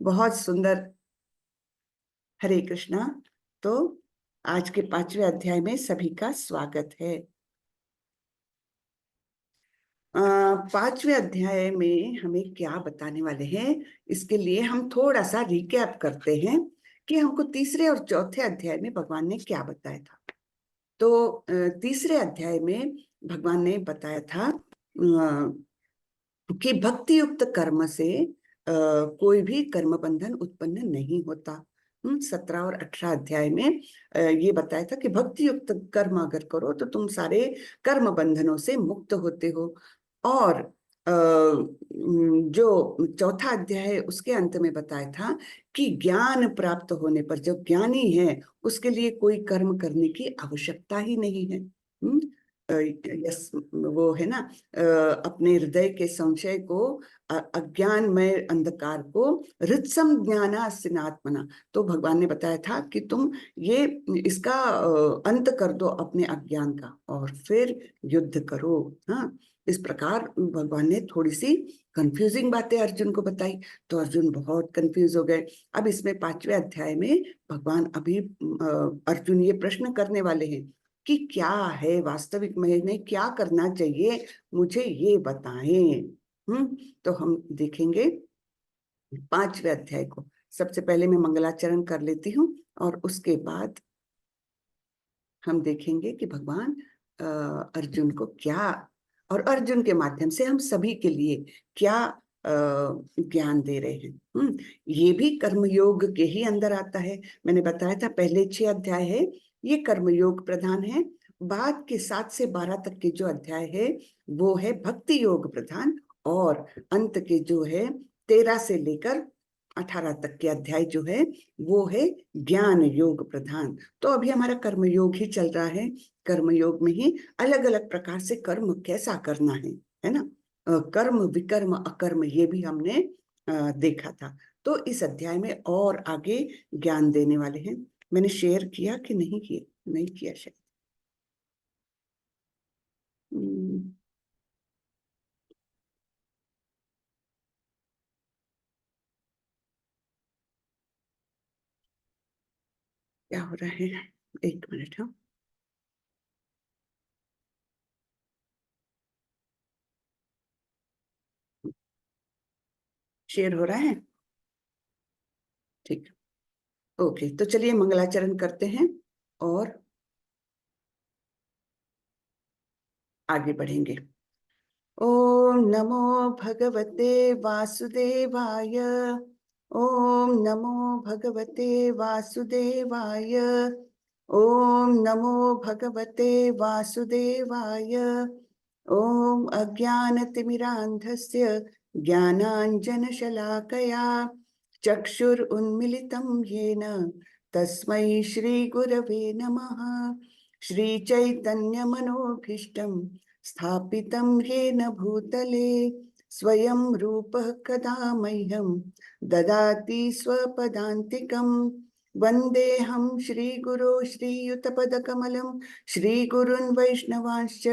बहुत सुंदर। हरे कृष्णा। तो आज के 5वें अध्याय में सभी का स्वागत है। 5वें अध्याय में हमें क्या बताने वाले हैं, इसके लिए हम थोड़ा सा रिकैप करते हैं कि हमको तीसरे और चौथे अध्याय में भगवान ने क्या बताया था। तो तीसरे अध्याय में भगवान ने बताया था कि भक्ति युक्त कर्म से कोई भी कर्म बंधन उत्पन्न नहीं होता। 17 और 18 अध्याय में ये बताया था कि भक्ति युक्त कर्म अगर करो तो तुम सारे कर्म बंधनों से मुक्त होते हो। और जो चौथा अध्याय है उसके अंत में बताया था कि ज्ञान प्राप्त होने पर जो ज्ञानी है उसके लिए कोई कर्म करने की आवश्यकता ही नहीं है। यस, वो है ना, अपने हृदय के संशय को, अज्ञानमय अंधकार को ऋत्सम ज्ञानासिनात्मना। तो भगवान ने बताया था कि तुम ये इसका अंत कर दो अपने अज्ञान का और फिर युद्ध करो। हाँ, इस प्रकार भगवान ने थोड़ी सी कंफ्यूजिंग बातें अर्जुन को बताई, तो अर्जुन बहुत कंफ्यूज हो गए। अब इसमें 5वें अध्याय में भगवान अभी अर्जुन ये प्रश्न करने वाले हैं कि क्या है वास्तविक में क्या करना चाहिए, मुझे ये बताएं। तो हम देखेंगे 5वें अध्याय को। सबसे पहले मैं मंगलाचरण कर लेती हूँ और उसके बाद हम देखेंगे कि भगवान अर्जुन को क्या, और अर्जुन के माध्यम से हम सभी के लिए क्या ज्ञान दे रहे हैं। ये भी कर्मयोग के ही अंदर आता है। मैंने बताया था पहले 6 अध्याय है ये कर्मयोग प्रधान है। बाद के 7 से 12 तक के जो अध्याय है वो है भक्ति योग प्रधान, और अंत के जो है 13 से लेकर 18 तक के अध्याय जो है वो है ज्ञान योग प्रधान। तो अभी हमारा कर्मयोग ही चल रहा है। कर्मयोग में ही अलग अलग प्रकार से कर्म कैसा करना है ना। कर्म विकर्म अकर्म ये भी हमने देखा था। तो इस अध्याय में और आगे ज्ञान देने वाले हैं। मैंने शेयर किया कि नहीं किया, नहीं किया शायद। हम्म, क्या हो रहा है, एक मिनट। हाँ, शेयर हो रहा है, ठीक। ओके, तो चलिए मंगलाचरण करते हैं और आगे बढ़ेंगे। ओम नमो भगवते वासुदेवाय। ओम नमो भगवते वासुदेवाय। ओम नमो भगवते वासुदेवाय। ओम अज्ञानतिमिरान्धस्य ज्ञानाञ्जनशलाकया चक्षुरुन्मिलितं येन तस्मै श्रीगुरवे नमः। श्रीचैतन्यमनोभीष्टं स्थापितं येन भूतले स्वयं रूपः कदा मह्यं ददाति स्वपदान्तिकम्। वन्देऽहं श्रीगुरो श्रीयुतपदकमलं श्रीगुरुन् वैष्णवांश्च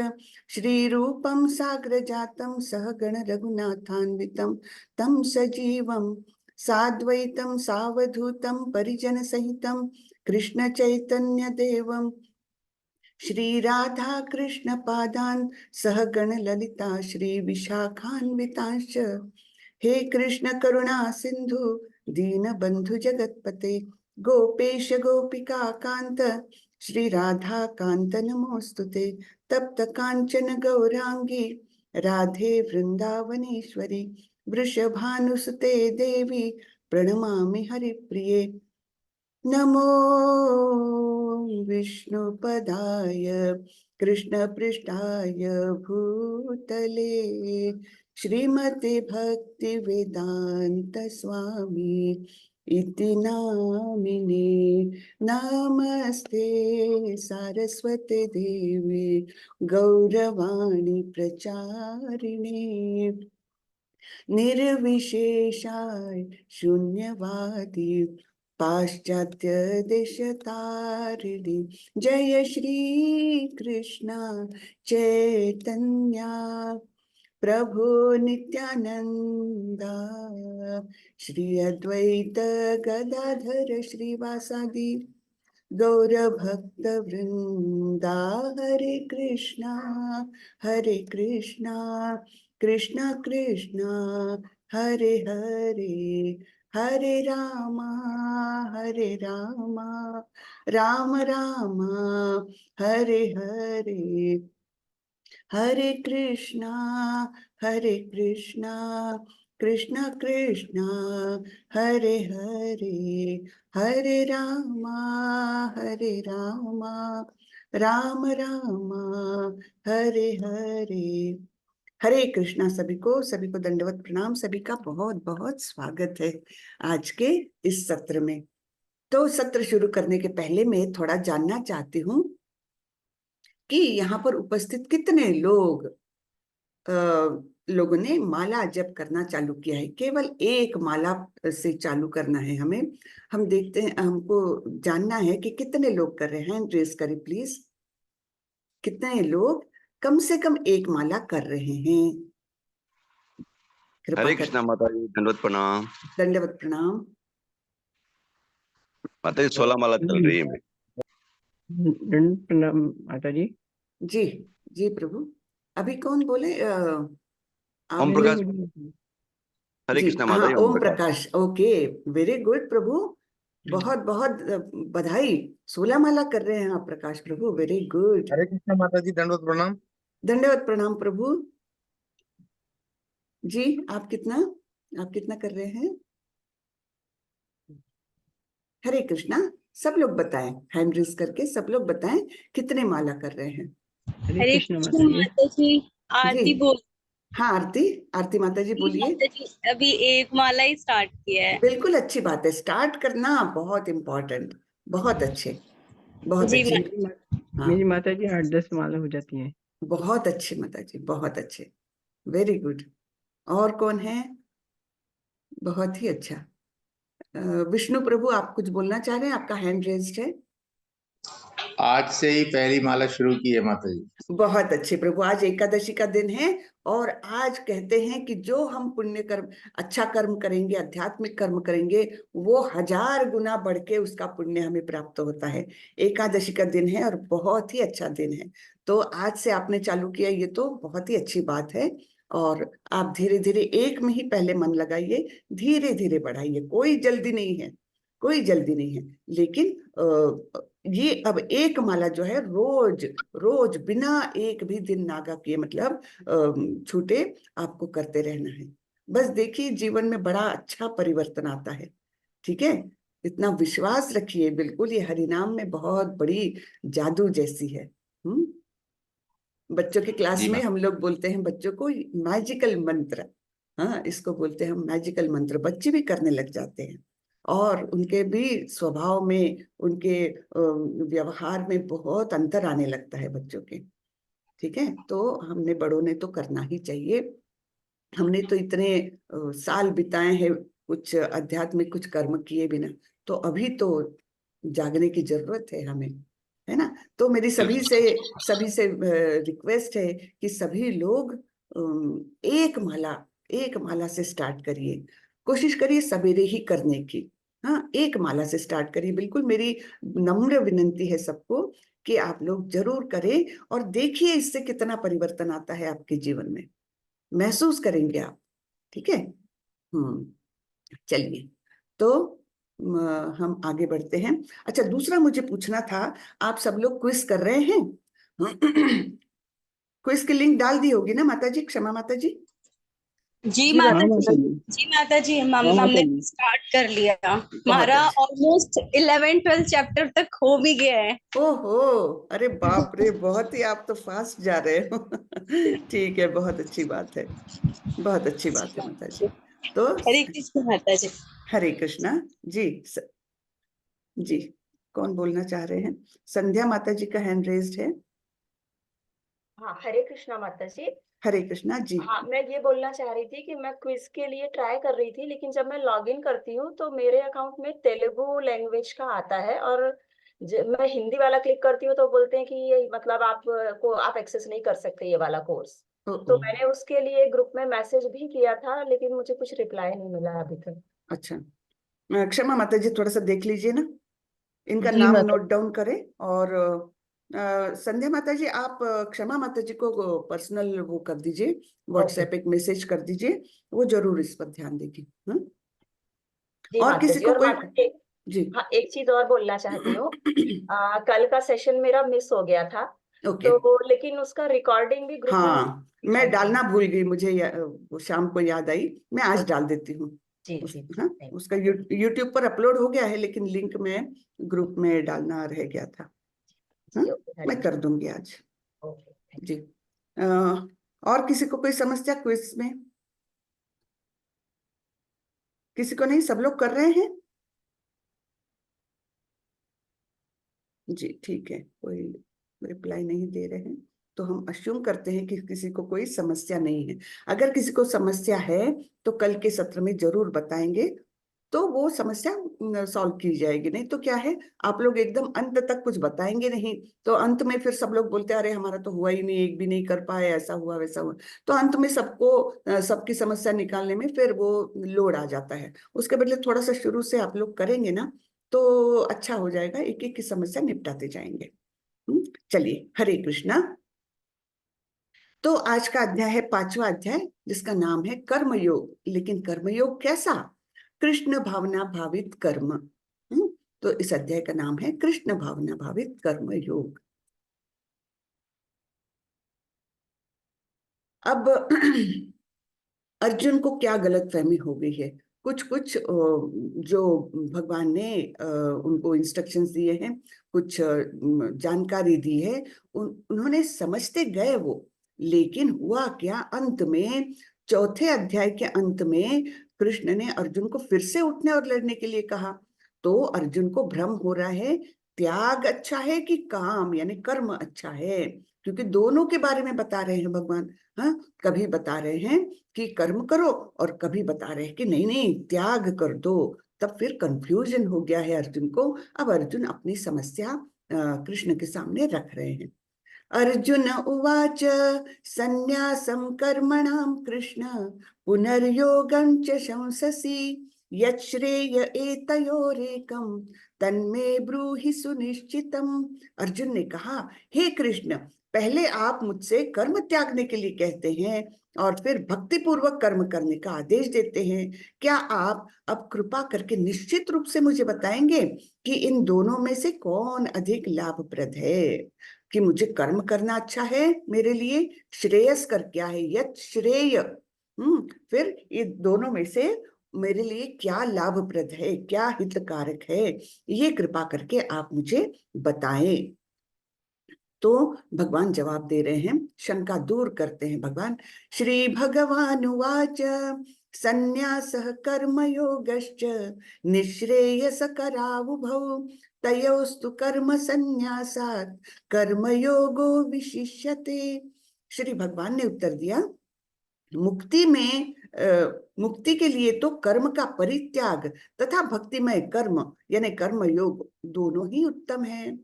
श्रीरूपं साग्रजातं सहगण रघुनाथान्वितं तं सजीवं साद्वैतं सावधूतं परिजनसहितं कृष्ण चैतन्य देवं श्री राधा कृष्ण पादान सहगण ललिता श्री विशाखान्वितांश्च। हे कृष्ण करुणा सिंधु दीन बंधु जगतपते गोपेश गोपिका कांत श्री राधा कांत नमोस्तुते। तप्त कांचन गौरांगी राधे वृंदावनेश्वरी वृषभानुसुते देवी प्रणमामि हरिप्रिये। नमो विष्णुपदाय कृष्णपृष्ठाय भूतले श्रीमते भक्तिवेदांत स्वामी इति नामिने। नमस्ते सारस्वते देवी गौरवाणी प्रचारिणे निर्विशेषाय शून्यवादी पाश्चात्य देशतारिणी। जय श्री कृष्ण चैतन्य प्रभु नित्यानंदा, श्री अद्वैत गदाधर श्रीवासादि गौर भक्त वृंदा, हरे कृष्णा कृष्णा कृष्णा हरे हरे, हरे रामा राम रामा हरे हरे, हरे कृष्णा कृष्णा कृष्णा हरे हरे, हरे रामा राम रामा हरे हरे। हरे कृष्णा सभी को दंडवत प्रणाम। सभी का बहुत बहुत स्वागत है आज के इस सत्र में। तो सत्र शुरू करने के पहले मैं थोड़ा जानना चाहती हूँ कि यहाँ पर उपस्थित कितने लोगों ने माला जप करना चालू किया है। केवल एक माला से चालू करना है हमें। हम देखते हैं, हमको जानना है कि कितने लोग कर रहे हैं। रेज करें प्लीज, कितने लोग कम से कम एक माला कर रहे हैं। कृपा हरे कर। कृष्णा माता जी, दंडवत प्रणाम। दंडवत प्रणाम माता जी, 16 माला चल रही है। दंड प्रणाम माता जी। जी। जी प्रभु। अभी कौन बोले? ओम आप प्रकाश। मैंने हरे जी कृष्णा माता हाँ, जी, ओम ओम प्रकाश। प्रकाश। ओके, वेरी गुड प्रभु। बहुत बहुत बधाई। 16 माला कर रहे हैं आप प्रकाश प्रभु, वेरी गुड। हरे कृष्णा माता जी, दंडवत प्रणाम। दंडवत प्रणाम प्रभु जी। आप कितना कर रहे हैं? हरे कृष्णा। सब लोग बताएं, हैंड रेज करके सब लोग बताएं कितने माला कर रहे हैं। हरे हरे कृष्ण कृष्ण माता जी। माता जी। आरती जी बोल। हाँ, आरती माता जी बोलिए। माता जी अभी एक माला ही स्टार्ट किया है। बिल्कुल अच्छी बात है, स्टार्ट करना बहुत इम्पोर्टेंट। बहुत अच्छे, बहुत जी अच्छे। हाँ, मेरी माता जी 8-10 माला हो जाती है। बहुत अच्छे माता जी, बहुत अच्छे, वेरी गुड। और कौन है? बहुत ही अच्छा। विष्णु प्रभु, आप कुछ बोलना चाह रहे हैं? आपका हैंड रेज्ड है। आज से ही पहली माला शुरू की है माता जी। बहुत अच्छे प्रभु। आज एकादशी का दिन है और आज कहते हैं कि जो हम पुण्य कर्म, अच्छा कर्म करेंगे, आध्यात्मिक कर्म करेंगे, वो 1000 गुना बढ़ के उसका पुण्य हमें प्राप्त होता है। एकादशी का दिन है और बहुत ही अच्छा दिन है। तो आज से आपने चालू किया, ये तो बहुत ही अच्छी बात है। और आप धीरे धीरे एक में ही पहले मन लगाइए, धीरे धीरे बढ़ाइए। कोई जल्दी नहीं है, कोई जल्दी नहीं है। लेकिन ये अब एक माला जो है, रोज रोज बिना एक भी दिन नागा किए, मतलब छूटे, आपको करते रहना है। बस देखिए, जीवन में बड़ा अच्छा परिवर्तन आता है। ठीक है, इतना विश्वास रखिए। बिल्कुल, ये हरिनाम में बहुत बड़ी जादू जैसी है। बच्चों की क्लास जी में माँ। हम लोग बोलते हैं बच्चों को मैजिकल मंत्र। हाँ, इसको बोलते हैं हम मैजिकल मंत्र। बच्चे भी करने लग जाते हैं और उनके भी स्वभाव में, उनके व्यवहार में बहुत अंतर आने लगता है बच्चों के। ठीक है, तो हमने बड़ों ने तो करना ही चाहिए। हमने तो इतने साल बिताए हैं कुछ आध्यात्मिक कुछ कर्म किए बिना, तो अभी तो जागने की जरूरत है हमें, है ना? तो मेरी सभी से रिक्वेस्ट है कि सभी लोग एक माला से स्टार्ट करिए। कोशिश करिए सवेरे ही करने की। हाँ, एक माला से स्टार्ट करिए। बिल्कुल मेरी नम्र विनंती है सबको कि आप लोग जरूर करें और देखिए इससे कितना परिवर्तन आता है आपके जीवन में, महसूस करेंगे आप। ठीक है। चलिए, तो हम आगे बढ़ते हैं। अच्छा, दूसरा मुझे पूछना था, आप सब लोग क्विज कर रहे हैं? क्विज की लिंक डाल दी होगी ना माता जी? क्षमा माता जी। जी हाँ माता माता जी। जी। जी माता जी, हाँ माता हमने जी। स्टार्ट कर लिया। बहुत हमारा अच्छा। ऑलमोस्ट 11-12 चैप्टर तक हो भी गया है। ओहो, अरे बाप रे, बहुत ही आप तो फास्ट जा रहे हो। ठीक है, बहुत अच्छी बात है, बहुत अच्छी बात है माता जी। तो हरे कृष्ण माता जी। हरे कृष्णा जी। जी, कौन बोलना चाह रहे हैं? संध्या माता जी का हैंड रेज्ड है। हाँ, हरे कृष्णा माता जी। हरे कृष्णा जी। हाँ, मैं ये बोलना चाह रही थी कि मैं क्विज के लिए ट्राई कर रही थी, लेकिन जब मैं लॉग इन करती हूँ तो मेरे अकाउंट में तेलुगु लैंग्वेज का आता है और मैं हिंदी वाला क्लिक करती हूँ तो बोलते हैं कि ये मतलब आप एक्सेस नहीं कर सकते ये वाला कोर्स। तो मैंने उसके लिए ग्रुप में मैसेज भी किया था, लेकिन मुझे कुछ रिप्लाई नहीं मिला अभी तक। अच्छा, क्षमा माता जी, थोड़ा सा देख लीजिए ना, इनका जी नाम माता। नोट डाउन करें। और संध्या माता जी, आप क्षमा माता जी को पर्सनल वो कर दीजिए, व्हाट्सएप एक मैसेज कर दीजिए, वो जरूर इस पर ध्यान देगी। जी और माता किसी जी। को और कोई माता जी, जी हाँ, एक चीज और बोलना चाहती हूँ। कल का सेशन मेरा मिस हो गया था, ओके, तो लेकिन उसका रिकॉर्डिंग भी ग्रुप में हाँ मैं डालना भूल गई, मुझे वो शाम को याद आई, मैं आज ओके। डाल देती हूँ। जी जी जी, हाँ, थैंक उसका यू। यूट्यूब पर अपलोड हो गया है, लेकिन लिंक में ग्रुप में डालना रह गया था। हाँ, जी, ओके मैं हरे कर दूंगी आज। ओके, थैंक जी और किसी को कोई समस्या क्विज में? किसी को नहीं, सब लोग कर रहे हैं? जी ठीक है, कोई रिप्लाई नहीं दे रहे हैं, तो हम अश्यूम करते हैं कि किसी को कोई समस्या नहीं है। अगर किसी को समस्या है तो कल के सत्र में जरूर बताएंगे, तो वो समस्या सॉल्व की जाएगी। नहीं तो क्या है, आप लोग एकदम अंत तक कुछ बताएंगे नहीं, तो अंत में फिर सब लोग बोलते हैं अरे हमारा तो हुआ ही नहीं, एक भी नहीं कर पाए, ऐसा हुआ वैसा हुआ। तो अंत में सबको सबकी समस्या निकालने में फिर वो लोड आ जाता है। उसके बदले थोड़ा सा शुरू से आप लोग करेंगे ना, तो अच्छा हो जाएगा, एक एक की समस्या निपटाते जाएंगे। चलिए, हरे कृष्णा। तो आज का अध्याय है 5वां अध्याय, जिसका नाम है कर्मयोग। लेकिन कर्मयोग कैसा? कृष्ण भावना भावित कर्म। तो इस अध्याय का नाम है कृष्ण भावना भावित कर्म योग। अब अर्जुन को क्या गलतफहमी हो गई है? कुछ कुछ जो भगवान ने उनको इंस्ट्रक्शंस दिए हैं, कुछ जानकारी दी है, उन्होंने समझते गए वो। लेकिन हुआ क्या अंत में, चौथे अध्याय के अंत में कृष्ण ने अर्जुन को फिर से उठने और लड़ने के लिए कहा। तो अर्जुन को भ्रम हो रहा है, त्याग अच्छा है कि काम यानी कर्म अच्छा है, क्योंकि दोनों के बारे में बता रहे हैं भगवान। हाँ, कभी बता रहे हैं कि कर्म करो, और कभी बता रहे हैं कि नहीं नहीं त्याग कर दो। तब फिर कंफ्यूजन हो गया है अर्जुन को। अब अर्जुन अपनी समस्या कृष्ण के सामने रख रहे हैं। अर्जुन उवाच संन्यासं कर्मणां कृष्ण पुनर्योगं च शंससि यच्छ्रेय एतयोरेकं तन्मे ब्रूहि सुनिश्चितम्। अर्जुन ने कहा, हे कृष्ण, पहले आप मुझसे कर्म त्यागने के लिए कहते हैं और फिर भक्ति पूर्वक कर्म करने का आदेश देते हैं। क्या आप अब कृपा करके निश्चित रूप से मुझे बताएंगे कि इन दोनों में से कौन अधिक लाभप्रद है? कि मुझे कर्म करना अच्छा है मेरे लिए, श्रेयस्कर क्या है, यत श्रेय। फिर ये दोनों में से मेरे लिए क्या लाभप्रद है, क्या हितकारक है, ये कृपा करके आप मुझे बताएं। तो भगवान जवाब दे रहे हैं, शंका दूर करते हैं भगवान। श्री भगवान उवाच संन्यासः कर्मयोगश्च निःश्रेयसकरावुभौ तयोस्तु कर्म संन्यासात् कर्मयोगो विशिष्यते। श्री भगवान ने उत्तर दिया, मुक्ति में मुक्ति के लिए तो कर्म का परित्याग तथा भक्तिमय कर्म यानी कर्म योग दोनों ही उत्तम है।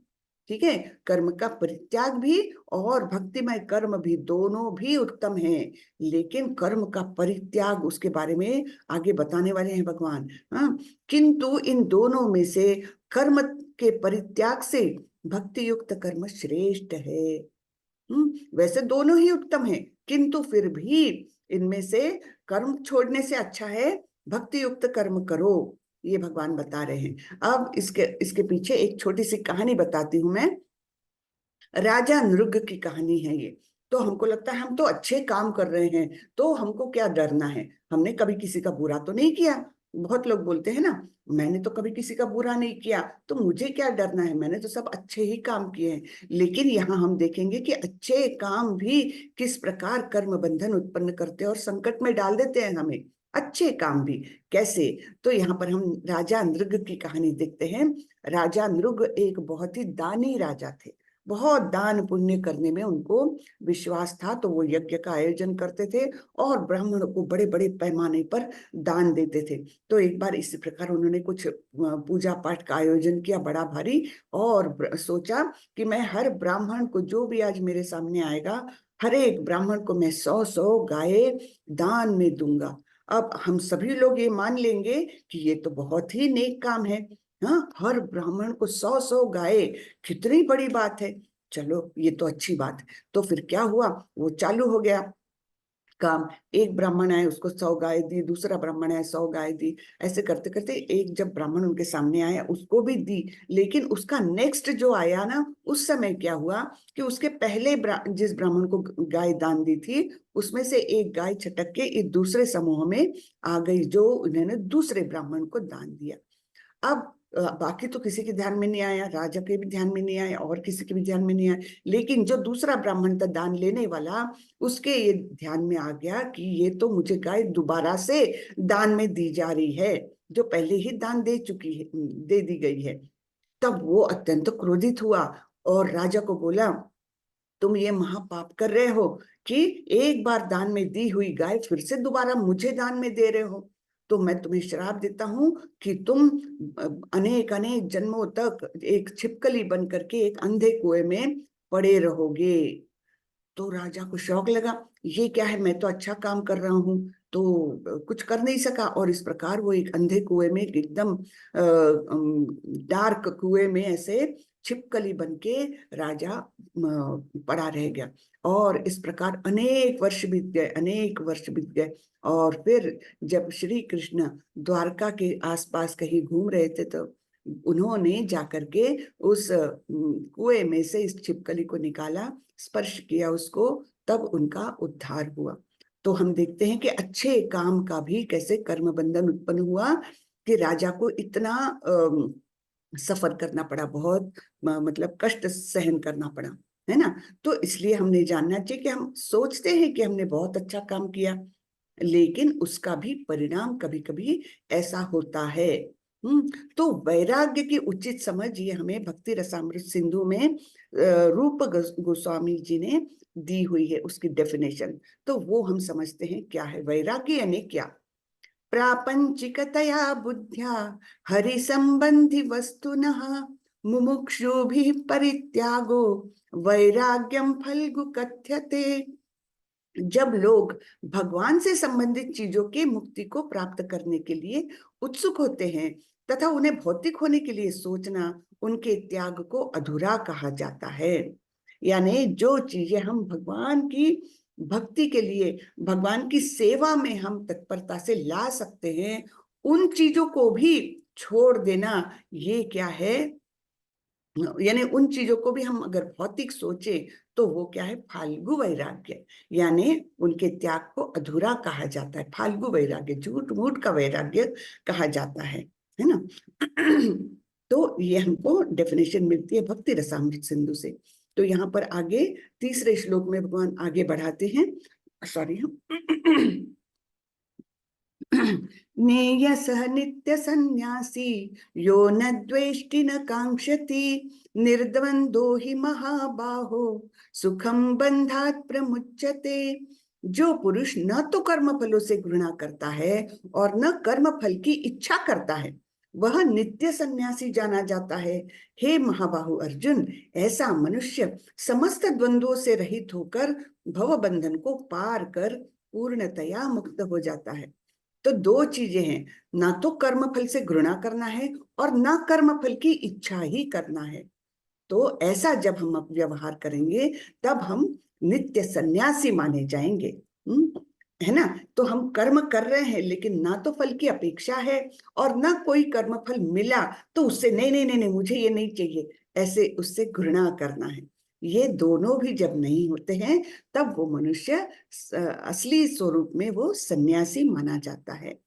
ठीक है, कर्म का परित्याग भी और भक्तिमय कर्म भी दोनों भी उत्तम है। लेकिन कर्म का परित्याग, उसके बारे में आगे बताने वाले हैं भगवान। हाँ, किंतु इन दोनों में से कर्म के परित्याग से भक्ति युक्त कर्म श्रेष्ठ है। वैसे दोनों ही उत्तम है, किंतु फिर भी इनमें से कर्म छोड़ने से अच्छा है भक्ति युक्त कर्म करो, ये भगवान बता रहे हैं। अब इसके इसके पीछे एक छोटी सी कहानी बताती हूं मैं। राजा नृग की कहानी है ये। तो हमको लगता है हम तो अच्छे काम कर रहे हैं, तो हमको क्या डरना है, हमने कभी किसी का बुरा तो नहीं किया। बहुत लोग बोलते हैं ना, मैंने तो कभी किसी का बुरा नहीं किया, तो मुझे क्या डरना है, मैंने तो सब अच्छे ही काम किए हैं। लेकिन यहाँ हम देखेंगे कि अच्छे काम भी किस प्रकार कर्म बंधन उत्पन्न करते हैं और संकट में डाल देते हैं हमें। अच्छे काम भी कैसे, तो यहाँ पर हम राजा नृग की कहानी देखते हैं। राजा नृग एक बहुत ही दानी राजा थे, बहुत दान पुण्य करने में उनको विश्वास था, तो वो यज्ञ का आयोजन करते थे और ब्राह्मणों को बड़े बड़े पैमाने पर दान देते थे। तो एक बार इसी प्रकार उन्होंने कुछ पूजा पाठ का आयोजन किया बड़ा भारी, और सोचा कि मैं हर ब्राह्मण को जो भी आज मेरे सामने आएगा, हर एक ब्राह्मण को मैं 100 गाय दान में दूंगा। अब हम सभी लोग ये मान लेंगे कि ये तो बहुत ही नेक काम है। हाँ, हर ब्राह्मण को 100 गाय, कितनी बड़ी बात है। चलो, ये तो अच्छी बात है। तो फिर क्या हुआ, वो चालू हो गया काम। एक ब्राह्मण आए, उसको 100 गाय दी, दूसरा ब्राह्मण आए, 100 गाय दी। ऐसे करते करते एक जब ब्राह्मण उनके सामने आया, उसको भी दी। लेकिन उसका नेक्स्ट जो आया ना, उस समय क्या हुआ कि उसके पहले जिस ब्राह्मण को गाय दान दी थी, उसमें से एक गाय छटक के इस दूसरे समूह में आ गई, जो उन्होंने दूसरे ब्राह्मण को दान दिया। अब बाकी तो किसी के ध्यान में नहीं आया, राजा के भी ध्यान में नहीं आया, और किसी के भी ध्यान में नहीं आया। लेकिन जो दूसरा ब्राह्मण था दान लेने वाला, उसके ये ध्यान में आ गया कि ये तो मुझे गाय दोबारा से दान में दी जा रही है, जो पहले ही दान दे चुकी है, दे दी गई है। तब वो अत्यंत क्रोधित हुआ और राजा को बोला, तुम ये महापाप कर रहे हो कि एक बार दान में दी हुई गाय फिर से दोबारा मुझे दान में दे रहे हो। तो मैं तुम्हें श्राप देता हूं कि तुम अनेक अनेक जन्मों तक एक छिपकली बन करके एक अंधे कुएं में पड़े रहोगे। तो राजा को शौक लगा, ये क्या है, मैं तो अच्छा काम कर रहा हूँ, तो कुछ कर नहीं सका। और इस प्रकार वो एक अंधे कुएं में, एकदम डार्क कुएं में ऐसे छिपकली बन के राजा पड़ा रह गया। और इस प्रकार अनेक वर्ष बीत गए, अनेक वर्ष बीत गए। और फिर जब श्री कृष्ण द्वारका के आसपास कहीं घूम रहे थे, तो उन्होंने जाकर के उस कुएं में से इस छिपकली को निकाला, स्पर्श किया उसको, तब उनका उद्धार हुआ। तो हम देखते हैं कि अच्छे काम का भी कैसे कर्म बंधन उत्पन्न हुआ, कि राजा को इतना सफर करना पड़ा, बहुत मतलब कष्ट सहन करना पड़ा, है ना। तो इसलिए हमने जानना चाहिए कि हम सोचते हैं कि हमने बहुत अच्छा काम किया, लेकिन उसका भी परिणाम कभी कभी ऐसा होता है। तो वैराग्य की उचित समझ ये हमें भक्ति रसामृत सिंधु में रूप गोस्वामी जी ने दी हुई है, उसकी डेफिनेशन। तो वो हम समझते हैं क्या है वैराग्य, यानी क्या, प्रापंचिकतया बुद्ध्या हरि संबंधी वस्तुनः मुमुक्षुभिः परित्यागो वैराग्यम फल्गु कथ्यते। जब लोग भगवान से संबंधित चीजों की मुक्ति को प्राप्त करने के लिए उत्सुक होते हैं तथा उन्हें भौतिक होने के लिए सोचना, उनके त्याग को अधूरा कहा जाता है। यानी जो चीजें हम भगवान की भक्ति के लिए, भगवान की सेवा में हम तत्परता से ला सकते हैं, उन चीजों को भी छोड़ देना, ये क्या है, यानी उन चीजों को भी हम अगर भौतिक सोचे तो वो क्या है, फाल्गु वैराग्य, यानी उनके त्याग को अधूरा कहा जाता है। फाल्गु वैराग्य, झूठ मूठ का वैराग्य कहा जाता है ना। तो ये हमको डेफिनेशन मिलती है भक्ति रसामृत सिंधु से। तो यहाँ पर आगे तीसरे श्लोक में भगवान आगे बढ़ाते हैं, सॉरी, नेयसः नित्य सन्यासी यो न द्वेष्टि न कांक्षति निर्द्वंदो हि महाबाहो सुखम बंधात् प्रमुच्यते। जो पुरुष न तो कर्म फलों से घृणा करता है और न कर्म फल की इच्छा करता है, वह नित्य सन्यासी जाना जाता है। हे महाबाहु अर्जुन, ऐसा मनुष्य समस्त द्वंद्वों से रहित होकर भव बंधन को पार कर पूर्णतया मुक्त हो जाता है। तो दो चीजें हैं, ना तो कर्म फल से घृणा करना है और ना कर्म फल की इच्छा ही करना है। तो ऐसा जब हम व्यवहार करेंगे तब हम नित्य सन्यासी माने जाएंगे, है ना। तो हम कर्म कर रहे हैं लेकिन ना तो फल की अपेक्षा है और ना कोई कर्म फल मिला तो उससे नहीं नहीं नहीं नहीं मुझे ये नहीं चाहिए, ऐसे उससे घृणा करना है। ये दोनों भी जब नहीं होते हैं तब वो मनुष्य असली स्वरूप में वो सन्यासी माना जाता है।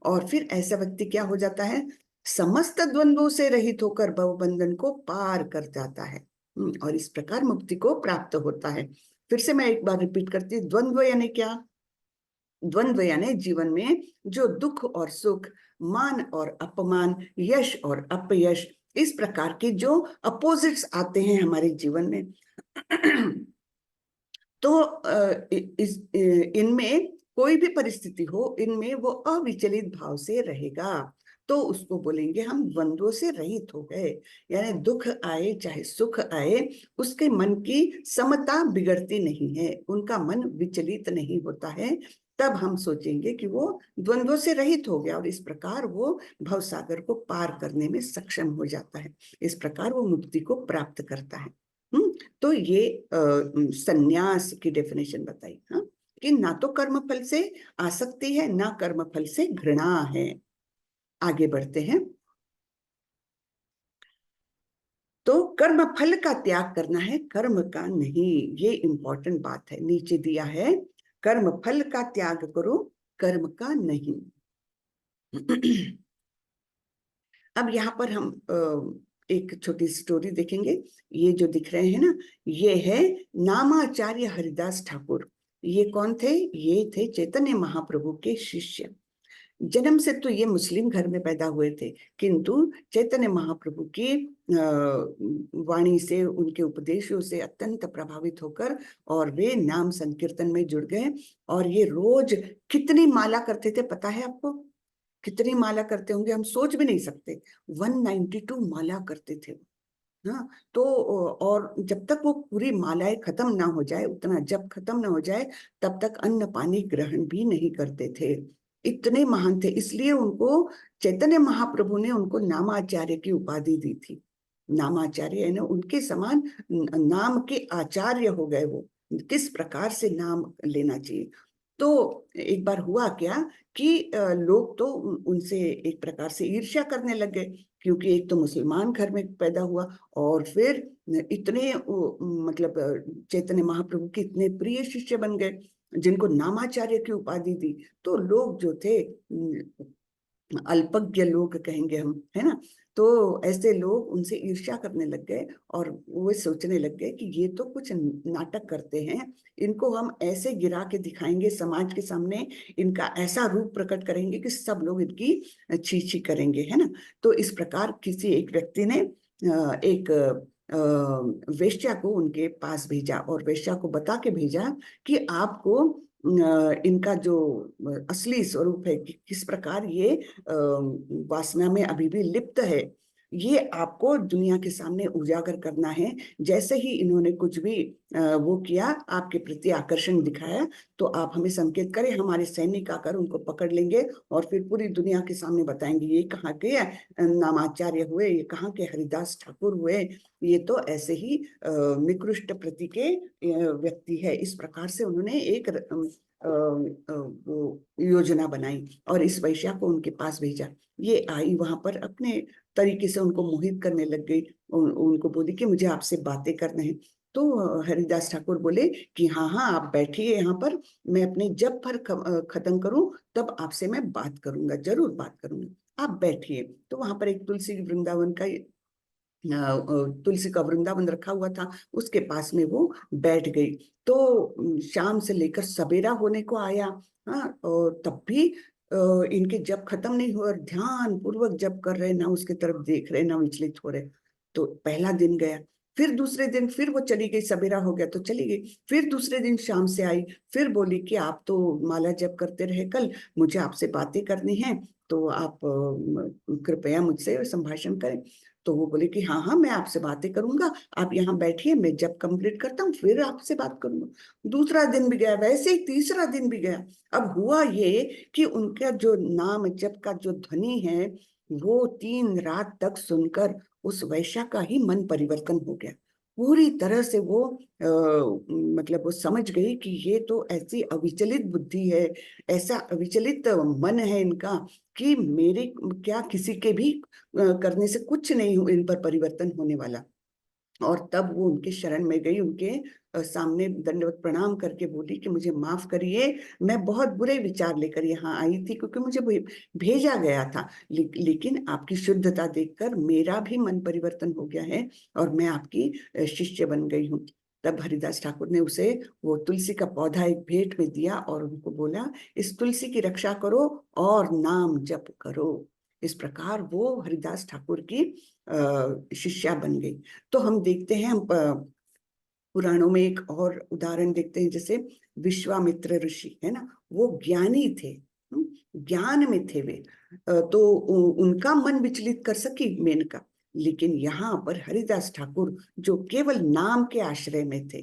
और फिर ऐसा व्यक्ति क्या हो जाता है, समस्त द्वंद्वों से रहित होकर भवबंधन को पार कर जाता है और इस प्रकार मुक्ति को प्राप्त होता है। फिर से मैं एक बार रिपीट करती हूँ, द्वंद्व यानी क्या, द्वंद्व यानी जीवन में जो दुख और सुख, मान और अपमान, यश और अपयश, इस प्रकार के जो अपोजिट्स आते हैं हमारे जीवन में, तो इनमें कोई भी परिस्थिति हो, इनमें वो अविचलित भाव से रहेगा। तो उसको बोलेंगे हम द्वंद्वों से रहित हो गए। यानी दुख आए चाहे सुख आए, उसके मन की समता बिगड़ती नहीं है, उनका मन विचलित नहीं होता है। तब हम सोचेंगे कि वो द्वंद्वों से रहित हो गया और इस प्रकार वो भवसागर को पार करने में सक्षम हो जाता है। इस प्रकार वो मुक्ति को प्राप्त करता है। तो ये संन्यास की डेफिनेशन बताई, हाँ, कि ना तो कर्मफल से आसक्ति है, ना कर्मफल से घृणा है। आगे बढ़ते हैं। तो कर्म फल का त्याग करना है, कर्म का नहीं। ये इंपॉर्टेंट बात है, नीचे दिया है, कर्म फल का त्याग करो, कर्म का नहीं। अब यहाँ पर हम एक छोटी स्टोरी देखेंगे। ये जो दिख रहे हैं ना, ये है नामाचार्य हरिदास ठाकुर। ये कौन थे? ये थे चैतन्य महाप्रभु के शिष्य। जन्म से तो ये मुस्लिम घर में पैदा हुए थे, किंतु चैतन्य महाप्रभु की वाणी से, उनके उपदेशों से अत्यंत प्रभावित होकर और वे नाम संकीर्तन में जुड़ गए। और ये रोज कितनी माला करते थे पता है आपको? कितनी माला करते होंगे, हम सोच भी नहीं सकते। 192 माला करते थे। हाँ, तो और जब तक वो पूरी मालाएं खत्म ना हो जाए, उतना जब खत्म ना हो जाए, तब तक अन्न पानी ग्रहण भी नहीं करते थे। इतने महान थे, इसलिए उनको चैतन्य महाप्रभु ने उनको नामाचार्य की उपाधि दी थी। नामाचार्य यानी उनके समान नाम के आचार्य हो गए वो, किस प्रकार से नाम लेना चाहिए। तो एक बार हुआ क्या कि लोग तो उनसे एक प्रकार से ईर्ष्या करने लग गए, क्योंकि एक तो मुसलमान घर में पैदा हुआ और फिर इतने मतलब चैतन्य महाप्रभु के इतने प्रिय शिष्य बन गए, जिनको नामाचार्य की उपाधि दी। तो लोग जो थे, अल्पज्ञ लोग कहेंगे हम, है ना, तो ऐसे लोग उनसे ईर्ष्या करने लग गए और वो सोचने लग गए कि ये तो कुछ नाटक करते हैं, इनको हम ऐसे गिरा के दिखाएंगे समाज के सामने, इनका ऐसा रूप प्रकट करेंगे कि सब लोग इनकी छी छी करेंगे, है ना। तो इस प्रकार किसी एक व्यक्ति ने एक वेश्या को उनके पास भेजा और वेश्या को बता के भेजा कि आपको इनका जो असली स्वरूप है, किस प्रकार ये वासना में अभी भी लिप्त है, ये आपको दुनिया के सामने उजागर करना है। जैसे ही इन्होंने कुछ भी वो किया, आपके प्रति आकर्षण दिखाया, तो आप हमें संकेत करें, हमारे सैनिक आकर उनको पकड़ लेंगे और फिर पूरी दुनिया के सामने बताएंगे ये कहाँ के नामाचार्य हुए, ये कहाँ के हरिदास ठाकुर हुए, ये तो ऐसे ही निकृष्ट प्रति के व्यक्ति है। इस प्रकार से उन्होंने एक वो योजना बनाई और इस वैश्या को उनके पास भेजा। ये आई वहां पर अपने तरीके से उनको मोहित करने लग गई, उनको बोली कि मुझे आपसे बातें करना है। तो हरिदास ठाकुर बोले कि हाँ हाँ आप बैठिए यहाँ पर, मैं अपने जब पर खत्म करूं तब आपसे मैं बात करूंगा, जरूर बात करूंगा, आप बैठिए। तो वहां पर एक तुलसी वृंदावन का तुलसी का वृंदावन रखा हुआ था, उसके पास में वो बैठ गई। तो शाम से लेकर सवेरा होने को आया, हाँ, और तब भी इनके जब खत्म नहीं हुआ, ध्यान पूर्वक जब कर रहे, ना उसके तरफ देख रहे, ना विचलित हो रहे। तो पहला दिन गया, फिर दूसरे दिन फिर वो चली गई, सवेरा हो गया तो चली गई। फिर दूसरे दिन शाम से आई, फिर बोली कि आप तो माला जप करते रहे कल, मुझे आपसे बातें करनी है, तो आप कृपया मुझसे संभाषण करें। तो वो बोले कि हाँ हाँ मैं आपसे बातें करूंगा, आप यहाँ बैठिए, मैं जब कंप्लीट करता हूँ फिर आपसे बात करूंगा। दूसरा दिन भी गया, वैसे ही तीसरा दिन भी गया। अब हुआ ये कि उनका जो नाम जप का जो ध्वनि है, वो 3 रात तक सुनकर उस वैश्या का ही मन परिवर्तन हो गया। पूरी तरह से वो मतलब वो समझ गई कि ये तो ऐसी अविचलित बुद्धि है, ऐसा अविचलित मन है इनका कि मेरे क्या किसी के भी करने से कुछ नहीं इन पर परिवर्तन होने वाला। और तब वो उनके शरण में गई, उनके सामने दंडवत प्रणाम करके बोली कि मुझे माफ करिए, मैं बहुत बुरे विचार लेकर यहाँ आई थी, क्योंकि मुझे भेजा गया था, लेकिन आपकी शुद्धता देखकर मेरा भी मन परिवर्तन हो गया है और मैं आपकी शिष्य बन गई हूँ। तब हरिदास ठाकुर ने उसे वो तुलसी का पौधा एक भेंट में दिया और उनको बोला, इस तुलसी की रक्षा करो और नाम जप करो। इस प्रकार वो हरिदास ठाकुर की शिष्या बन गई। तो हम देखते हैं, हम पुराणों में एक और उदाहरण देखते हैं, जैसे विश्वामित्र ऋषि है ना, वो ज्ञानी थे, ज्ञान में थे वे, तो उनका मन विचलित कर सकी मेनका। लेकिन यहाँ पर हरिदास ठाकुर जो केवल नाम के आश्रय में थे,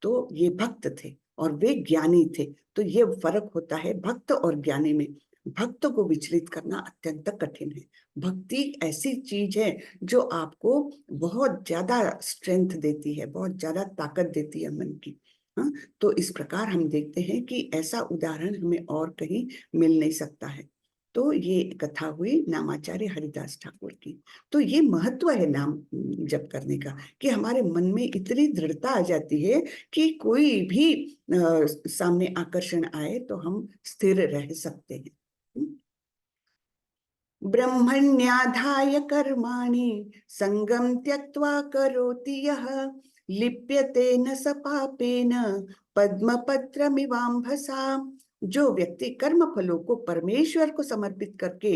तो ये भक्त थे और वे ज्ञानी थे। तो ये फर्क होता है भक्त और ज्ञानी में। भक्त को विचलित करना अत्यंत कठिन है। भक्ति ऐसी चीज है जो आपको बहुत ज्यादा स्ट्रेंथ देती है, बहुत ज्यादा ताकत देती है मन की। हाँ, तो इस प्रकार हम देखते हैं कि ऐसा उदाहरण हमें और कहीं मिल नहीं सकता है। तो ये कथा हुई नामाचार्य हरिदास ठाकुर की। तो ये महत्व है नाम जप करने का, कि हमारे मन में इतनी दृढ़ता आ जाती है कि कोई भी सामने आकर्षण आए तो हम स्थिर रह सकते हैं। ब्रह्मण्याधाय कर्माणि संगम त्यक्त्वा करोति यः लिप्यते न स पापेन पद्मपत्रमिवाम्भसा। जो व्यक्ति कर्म फलों को परमेश्वर को समर्पित करके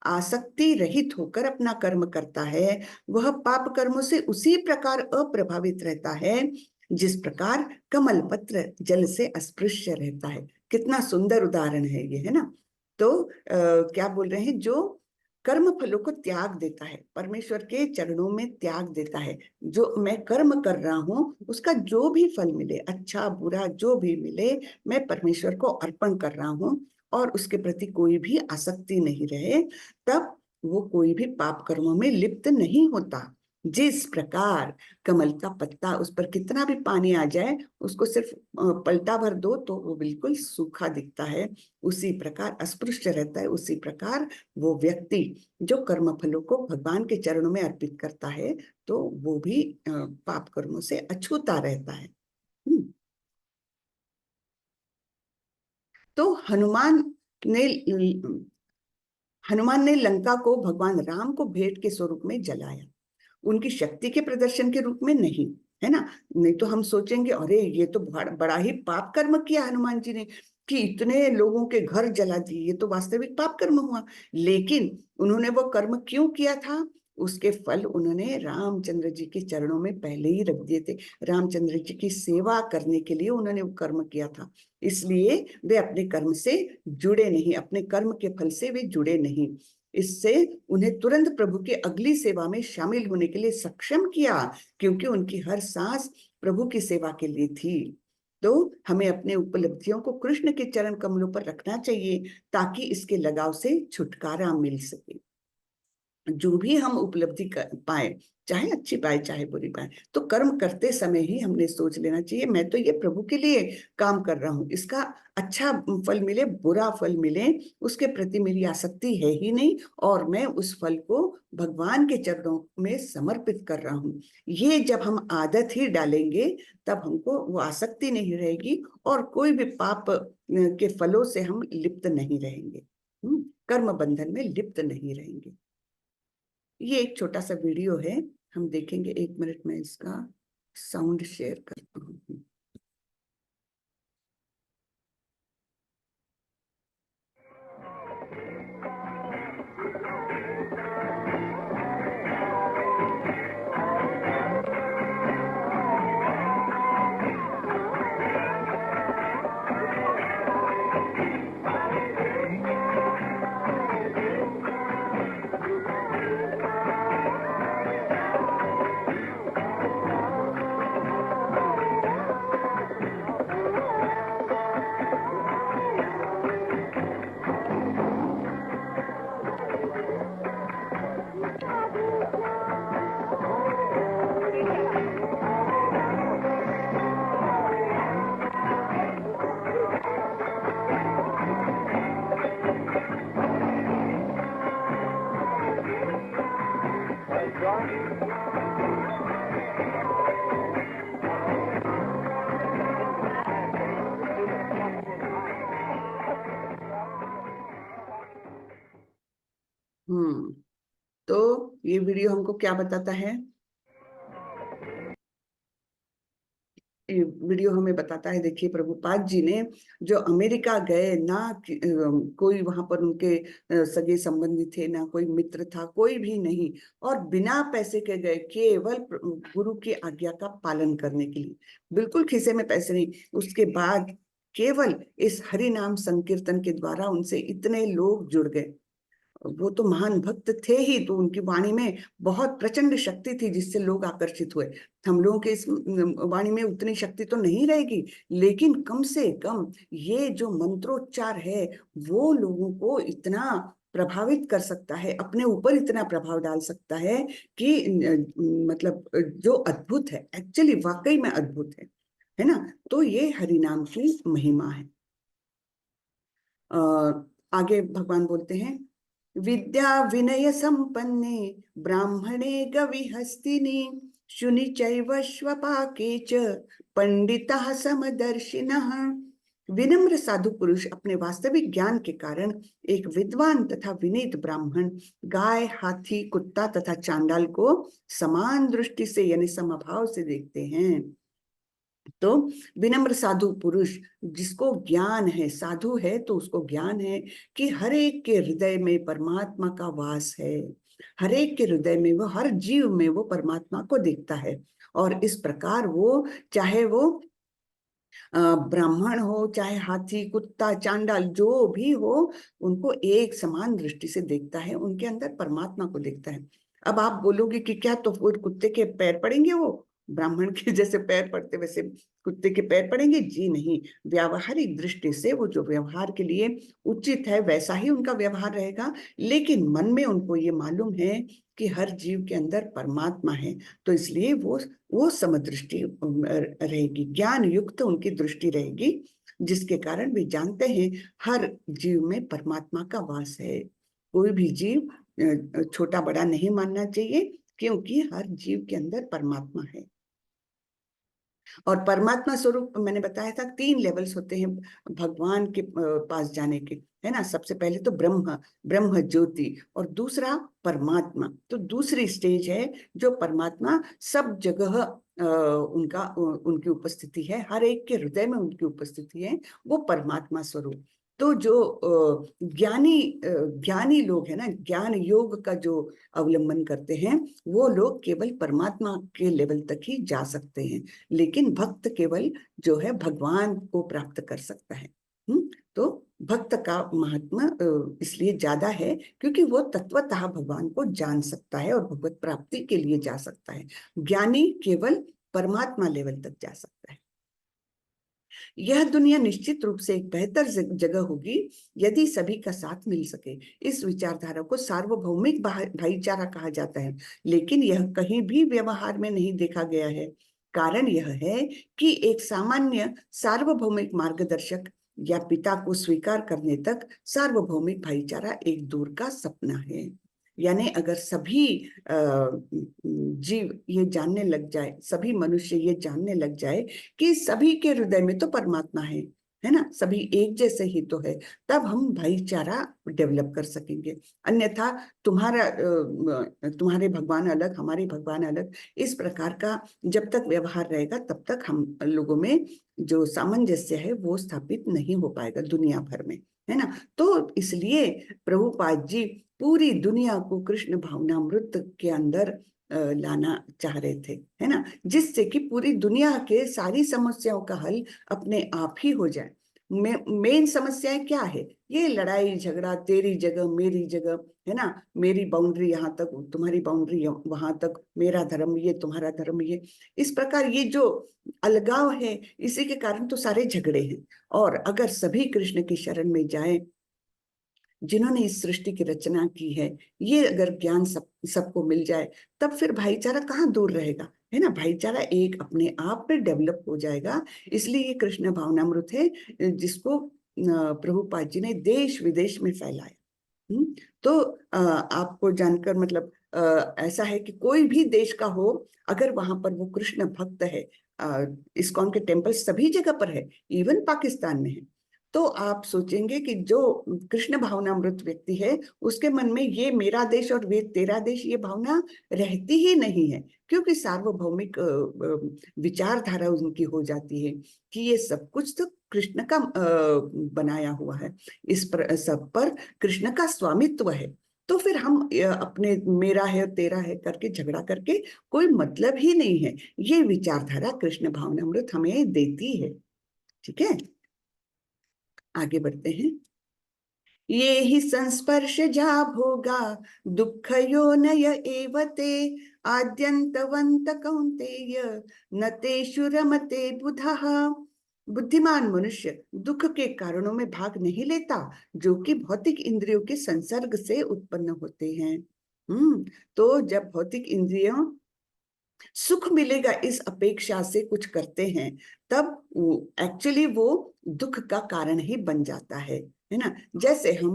आसक्ति रहित होकर अपना कर्म करता है, वह पाप कर्मों से उसी प्रकार अप्रभावित रहता है जिस प्रकार कमल पत्र जल से अस्पृश्य रहता है। कितना सुंदर उदाहरण है ये, है ना। तो क्या बोल रहे हैं, जो कर्म फलों को त्याग देता है, परमेश्वर के चरणों में त्याग देता है, जो मैं कर्म कर रहा हूँ उसका जो भी फल मिले, अच्छा बुरा जो भी मिले, मैं परमेश्वर को अर्पण कर रहा हूँ और उसके प्रति कोई भी आसक्ति नहीं रहे, तब वो कोई भी पाप कर्मों में लिप्त नहीं होता। जिस प्रकार कमल का पत्ता, उस पर कितना भी पानी आ जाए, उसको सिर्फ पलटा भर दो तो वो बिल्कुल सूखा दिखता है, उसी प्रकार अस्पृश्य रहता है। उसी प्रकार वो व्यक्ति जो कर्म फलों को भगवान के चरणों में अर्पित करता है, तो वो भी पाप कर्मों से अछूता रहता है। तो हनुमान ने लंका को भगवान राम को भेंट के स्वरूप में जलाया, उनकी शक्ति के प्रदर्शन के रूप में नहीं, है ना। नहीं तो हम सोचेंगे अरे ये तो बड़ा ही पाप कर्म किया हनुमान जी ने, कि इतने लोगों के घर जला दिए, ये तो वास्तविक पाप कर्म हुआ। लेकिन उन्होंने वो कर्म क्यों किया था, उसके फल उन्होंने रामचंद्र जी के चरणों में पहले ही रख दिए थे। रामचंद्र जी की सेवा करने के लिए उन्होंने वो कर्म किया था, इसलिए वे अपने कर्म से जुड़े नहीं, अपने कर्म के फल से वे जुड़े नहीं। इससे उन्हें तुरंत प्रभु की अगली सेवा में शामिल होने के लिए सक्षम किया, क्योंकि उनकी हर सांस प्रभु की सेवा के लिए थी। तो हमें अपने उपलब्धियों को कृष्ण के चरण कमलों पर रखना चाहिए, ताकि इसके लगाव से छुटकारा मिल सके। जो भी हम उपलब्धि पाए, चाहे अच्छी पाए चाहे बुरी पाए, तो कर्म करते समय ही हमने सोच लेना चाहिए मैं तो ये प्रभु के लिए काम कर रहा हूँ, इसका अच्छा फल मिले बुरा फल मिले उसके प्रति मेरी आसक्ति है ही नहीं, और मैं उस फल को भगवान के चरणों में समर्पित कर रहा हूँ। ये जब हम आदत ही डालेंगे तब हमको वो आसक्ति नहीं रहेगी और कोई भी पाप के फलों से हम लिप्त नहीं रहेंगे, कर्म बंधन में लिप्त नहीं रहेंगे। ये एक छोटा सा वीडियो है, हम देखेंगे। 1 मिनट में इसका साउंड शेयर करता हूँ। तो ये वीडियो हमको क्या बताता है, ये वीडियो हमें बताता है, देखिए प्रभुपाद जी ने जो अमेरिका गए ना, कोई वहां पर उनके सगे संबंधी थे ना, कोई मित्र था, कोई भी नहीं, और बिना पैसे के गए, केवल गुरु की आज्ञा का पालन करने के लिए, बिल्कुल खीसे में पैसे नहीं। उसके बाद केवल इस हरि नाम संकीर्तन के द्वारा उनसे इतने लोग जुड़ गए। वो तो महान भक्त थे ही, तो उनकी वाणी में बहुत प्रचंड शक्ति थी जिससे लोग आकर्षित हुए। हम लोगों के इस वाणी में उतनी शक्ति तो नहीं रहेगी, लेकिन कम से कम ये जो मंत्रोच्चार है वो लोगों को इतना प्रभावित कर सकता है, अपने ऊपर इतना प्रभाव डाल सकता है कि मतलब जो अद्भुत है, एक्चुअली वाकई में अद्भुत है ना। तो ये हरिनाम की महिमा है। आगे भगवान बोलते हैं, विद्या विनय संपन्ने ब्राह्मणे गविहस्तिनि शुनि चैव श्वपाके च पंडितः समदर्शिनः। विनम्र साधु पुरुष अपने वास्तविक ज्ञान के कारण एक विद्वान तथा विनीत ब्राह्मण गाय, हाथी, कुत्ता तथा चांडाल को समान दृष्टि से यानी समभाव से देखते हैं। तो विनम्र साधु पुरुष जिसको ज्ञान है, साधु है तो उसको ज्ञान है कि हर एक के हृदय में परमात्मा का वास है, हर एक के हृदय में वो, हर जीव में वो परमात्मा को देखता है। और इस प्रकार वो चाहे वो ब्राह्मण हो, चाहे हाथी, कुत्ता, चांडाल जो भी हो, उनको एक समान दृष्टि से देखता है, उनके अंदर परमात्मा को देखता है। अब आप बोलोगे कि क्या तो वो कुत्ते के पैर पड़ेंगे, वो ब्राह्मण के जैसे पैर पड़ते वैसे कुत्ते के पैर पड़ेंगे? जी नहीं। व्यावहारिक दृष्टि से वो जो व्यवहार के लिए उचित है वैसा ही उनका व्यवहार रहेगा, लेकिन मन में उनको ये मालूम है कि हर जीव के अंदर परमात्मा है, तो इसलिए वो समदृष्टि रहेगी, ज्ञान युक्त उनकी दृष्टि रहेगी, जिसके कारण वे जानते हैं हर जीव में परमात्मा का वास है। कोई भी जीव छोटा बड़ा नहीं मानना चाहिए, क्योंकि हर जीव के अंदर परमात्मा है। और परमात्मा स्वरूप मैंने बताया था 3 लेवल्स होते हैं भगवान के पास जाने के, है ना। सबसे पहले तो ब्रह्म ज्योति, और दूसरा परमात्मा। तो दूसरी स्टेज है जो परमात्मा सब जगह उनकी उपस्थिति है, हर एक के हृदय में उनकी उपस्थिति है, वो परमात्मा स्वरूप। तो जो ज्ञानी लोग है ना, ज्ञान योग का जो अवलंबन करते हैं, वो लोग केवल परमात्मा के लेवल तक ही जा सकते हैं, लेकिन भक्त केवल जो है भगवान को प्राप्त कर सकता है। तो भक्त का महात्मा इसलिए ज्यादा है क्योंकि वो तत्वतः भगवान को जान सकता है और भगवत प्राप्ति के लिए जा सकता है। ज्ञानी केवल परमात्मा लेवल तक जा सकता है। यह दुनिया निश्चित रूप से एक बेहतर जगह होगी यदि सभी का साथ मिल सके। इस विचारधारा को सार्वभौमिक भाईचारा कहा जाता है, लेकिन यह कहीं भी व्यवहार में नहीं देखा गया है। कारण यह है कि एक सामान्य सार्वभौमिक मार्गदर्शक या पिता को स्वीकार करने तक सार्वभौमिक भाईचारा एक दूर का सपना है। यानी अगर सभी जीव ये जानने लग जाए, सभी मनुष्य ये जानने लग जाए कि सभी के हृदय में तो परमात्मा है ना, सभी एक जैसे ही तो है, तब हम भाईचारा डेवलप कर सकेंगे। अन्यथा तुम्हारे भगवान अलग, हमारे भगवान अलग, इस प्रकार का जब तक व्यवहार रहेगा तब तक हम लोगों में जो सामंजस्य है वो स्थापित नहीं हो पाएगा दुनिया भर में, है ना। तो इसलिए प्रभुपाद जी पूरी दुनिया को कृष्ण भावनामृत के अंदर लाना चाह रहे थे, है ना, जिससे कि पूरी दुनिया के सारी समस्याओं का हल अपने आप ही हो जाए। मेन समस्याएं क्या है? ये लड़ाई झगड़ा, तेरी जगह मेरी जगह, है ना, मेरी बाउंड्री यहाँ तक, तुम्हारी बाउंड्री वहां तक, मेरा धर्म ये, तुम्हारा धर्म ये, इस प्रकार ये जो अलगाव है, इसी के कारण तो सारे झगड़े हैं। और अगर सभी कृष्ण की शरण में जाएं, जिन्होंने इस सृष्टि की रचना की है, ये अगर ज्ञान सबको मिल जाए, तब फिर भाईचारा कहाँ दूर रहेगा, है ना। भाईचारा एक अपने आप में डेवलप हो जाएगा। इसलिए ये कृष्ण भावनामृत है जिसको प्रभुपाद जी ने देश विदेश में फैलाया। तो आपको जानकर मतलब ऐसा है कि कोई भी देश का हो, अगर वहां पर वो कृष्ण भक्त है, इस्कॉन के टेम्पल सभी जगह पर है, इवन पाकिस्तान में है, तो आप सोचेंगे कि जो कृष्ण भावनामृत व्यक्ति है उसके मन में ये मेरा देश और वे तेरा देश ये भावना रहती ही नहीं है, क्योंकि सार्वभौमिक विचारधारा उनकी हो जाती है कि ये सब कुछ तो कृष्ण का बनाया हुआ है, इस पर सब पर कृष्ण का स्वामित्व है। तो फिर हम अपने मेरा है तेरा है करके झगड़ा करके कोई मतलब ही नहीं है। ये विचारधारा कृष्ण भावनामृत हमें देती है। ठीक है। आगे बढ़ते हैं। ये ही संस्पर्श जा भोगा दुःखयो नय एवते आद्यन्तवन्त कौन्तेय न तेषु रमते बुधः। बुद्धिमान मनुष्य दुख के कारणों में भाग नहीं लेता जो कि भौतिक इंद्रियों के संसर्ग से उत्पन्न होते हैं। तो जब भौतिक इंद्रियों सुख मिलेगा इस अपेक्षा से कुछ करते हैं, तब एक्चुअली वो दुख का कारण ही बन जाता है ना। जैसे हम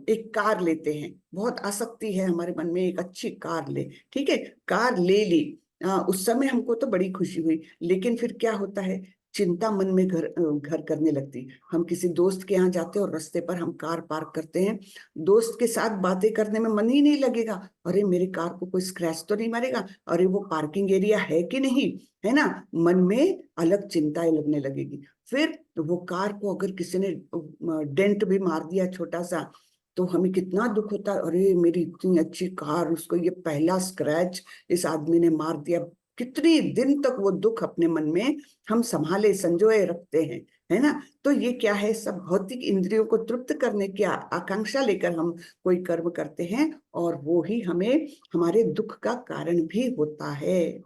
एक कार लेते हैं, बहुत आसक्ति है हमारे मन में, एक अच्छी कार ले, ठीक है, कार ले ली, उस समय हमको तो बड़ी खुशी हुई, लेकिन फिर क्या होता है, चिंता मन में घर करने लगती। हम किसी दोस्त के यहाँ जाते हैं और रास्ते पर हम कार पार्क करते हैं, दोस्त के साथ बातें करने में मन ही नहीं लगेगा, अरे मेरी कार को कोई स्क्रैच तो नहीं मारेगा, अरे वो पार्किंग एरिया है कि नहीं, है ना। मन में अलग चिंताएं लगने लगेगी। फिर वो कार को अगर किसी ने डेंट भी मार दिया छोटा सा, तो हमें कितना दुख होता है, अरे मेरी इतनी अच्छी कार, उसको ये पहला स्क्रैच इस आदमी ने मार दिया। कितनी दिन तक वो दुख अपने मन में हम संभाले संजोए रखते हैं, है ना। तो ये क्या है, सब भौतिक इंद्रियों को तृप्त करने की आकांक्षा लेकर हम कोई कर्म करते हैं, और वो ही हमें हमारे दुख का कारण भी होता है।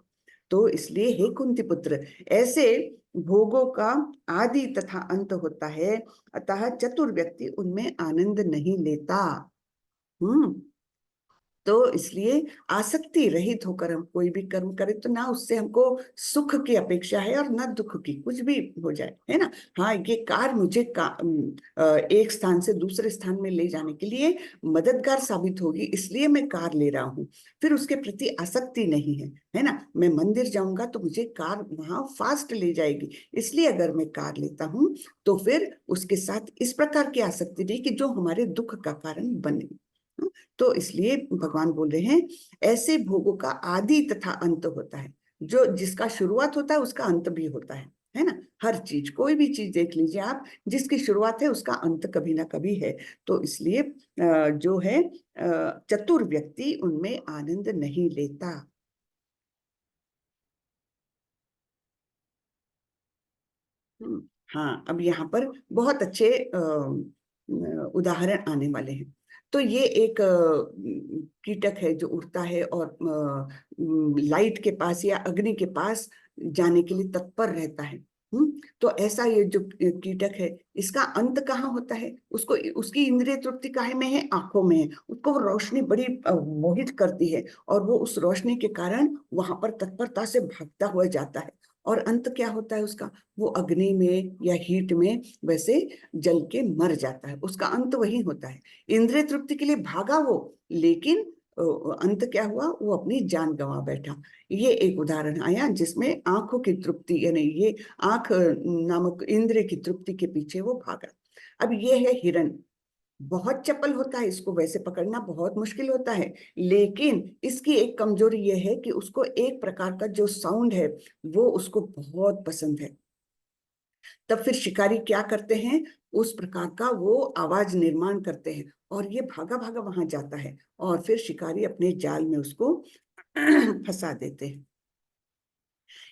तो इसलिए हे कुंती पुत्र, ऐसे भोगों का आदि तथा अंत होता है, अतः चतुर व्यक्ति उनमें आनंद नहीं लेता। तो इसलिए आसक्ति रहित होकर हम कोई भी कर्म करें तो ना उससे हमको सुख की अपेक्षा है और ना दुख की, कुछ भी हो जाए, है ना। हाँ, ये कार मुझे एक स्थान से दूसरे स्थान में ले जाने के लिए मददगार साबित होगी, इसलिए मैं कार ले रहा हूँ, फिर उसके प्रति आसक्ति नहीं है ना। मैं मंदिर जाऊंगा तो मुझे कार वहां फास्ट ले जाएगी, इसलिए अगर मैं कार लेता हूँ तो फिर उसके साथ इस प्रकार की आसक्ति नहीं कि जो हमारे दुख का कारण बने। तो इसलिए भगवान बोल रहे हैं, ऐसे भोगों का आदि तथा अंत होता है, जो जिसका शुरुआत होता है उसका अंत भी होता है ना। हर चीज, कोई भी चीज देख लीजिए आप, जिसकी शुरुआत है उसका अंत कभी ना कभी है। तो इसलिए जो है चतुर व्यक्ति उनमें आनंद नहीं लेता। हाँ, अब यहाँ पर बहुत अच्छे उदाहरण आने वाले हैं। तो ये एक कीटक है जो उड़ता है और लाइट के पास या अग्नि के पास जाने के लिए तत्पर रहता है। तो ऐसा ये जो कीटक है, इसका अंत कहाँ होता है, उसको उसकी इंद्रिय तृप्ति काहे में है, आंखों में है। उसको वो रोशनी बड़ी मोहित करती है और वो उस रोशनी के कारण वहां पर तत्परता से भागता हुआ जाता है। और अंत क्या होता है उसका, वो अग्नि में या हीट में वैसे जल के मर जाता है, उसका अंत वही होता है। इंद्रिय तृप्ति के लिए भागा वो, लेकिन अंत क्या हुआ, वो अपनी जान गंवा बैठा। ये एक उदाहरण आया जिसमें आंखों की तृप्ति, यानी ये आंख नामक इंद्रिय की तृप्ति के पीछे वो भागा। अब ये है हिरण, बहुत चपल होता है, इसको वैसे पकड़ना बहुत मुश्किल होता है, लेकिन इसकी एक कमजोरी ये है कि उसको एक प्रकार का जो साउंड है वो उसको बहुत पसंद है। तब फिर शिकारी क्या करते हैं, उस प्रकार का वो आवाज निर्माण करते हैं और ये भागा भागा वहां जाता है और फिर शिकारी अपने जाल में उसको फंसा देते हैं।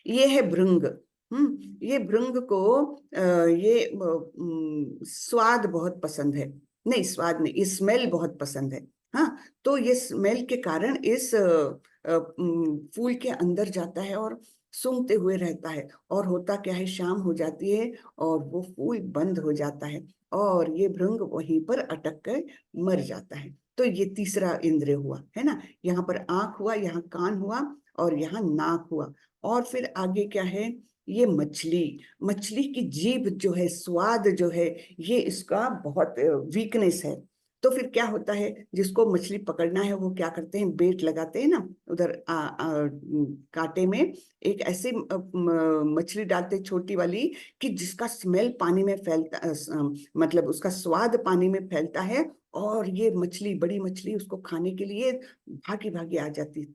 ये है भृंग। ये भृंग को ये स्वाद बहुत पसंद है, नहीं स्वाद नहीं, स्मेल बहुत पसंद है। हाँ, तो ये स्मेल के कारण इस फूल के अंदर जाता है और सूंघते हुए रहता है, और होता क्या है, शाम हो जाती है और वो फूल बंद हो जाता है और ये भृंग वहीं पर अटक कर मर जाता है। तो ये तीसरा इंद्रिय हुआ, है ना। यहाँ पर आंख हुआ, यहाँ कान हुआ और यहाँ नाक हुआ। और फिर आगे क्या है, ये मछली, मछली की जीभ जो है, स्वाद जो है, ये इसका बहुत वीकनेस है। तो फिर क्या होता है, जिसको मछली पकड़ना है वो क्या करते हैं, बेट लगाते हैं ना उधर कांटे में, एक ऐसी मछली डालते छोटी वाली कि जिसका स्मेल पानी में फैलता, मतलब उसका स्वाद पानी में फैलता है, और ये मछली, बड़ी मछली उसको खाने के लिए भागी भागी आ जाती है,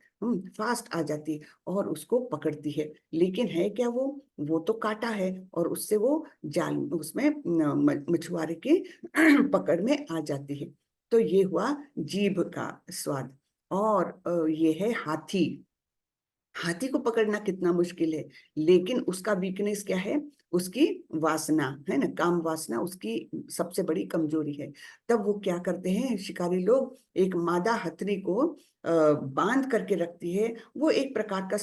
फास्ट आ जाती है और उसको पकड़ती है। लेकिन है क्या वो तो काटा है और उससे वो जाल उसमें मछुआरे के पकड़ में आ जाती है। तो ये हुआ जीभ का स्वाद। और ये है हाथी। हाथी को पकड़ना कितना मुश्किल है, लेकिन उसका वीकनेस क्या है? उसकी वासना है ना, काम वासना उसकी सबसे बड़ी कमजोरी है। तब वो क्या करते हैं शिकारी लोग, एक मादा हथनी को बांध करके रखती है, वो एक प्रकार का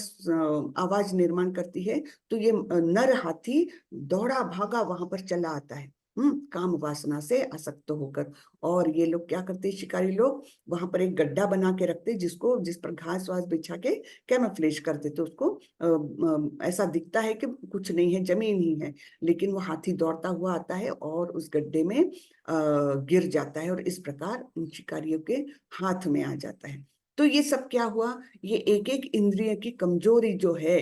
आवाज निर्माण करती है, तो ये नर हाथी दौड़ा भागा वहां पर चला आता है, काम वासना से आसक्त होकर। और ये लोग क्या करते हैं शिकारी लोग, वहां पर एक गड्ढा बना के रखते, जिस पर घास वास बिछा के कैमोफ्लेज कर देते उसको। ऐसा दिखता है कि कुछ नहीं है, जमीन ही है, लेकिन वो हाथी दौड़ता हुआ आता है और उस गड्ढे में गिर जाता है, और इस प्रकार उन शिकारियों के हाथ में आ जाता है। तो ये सब क्या हुआ, ये एक एक इंद्रिय की कमजोरी जो है,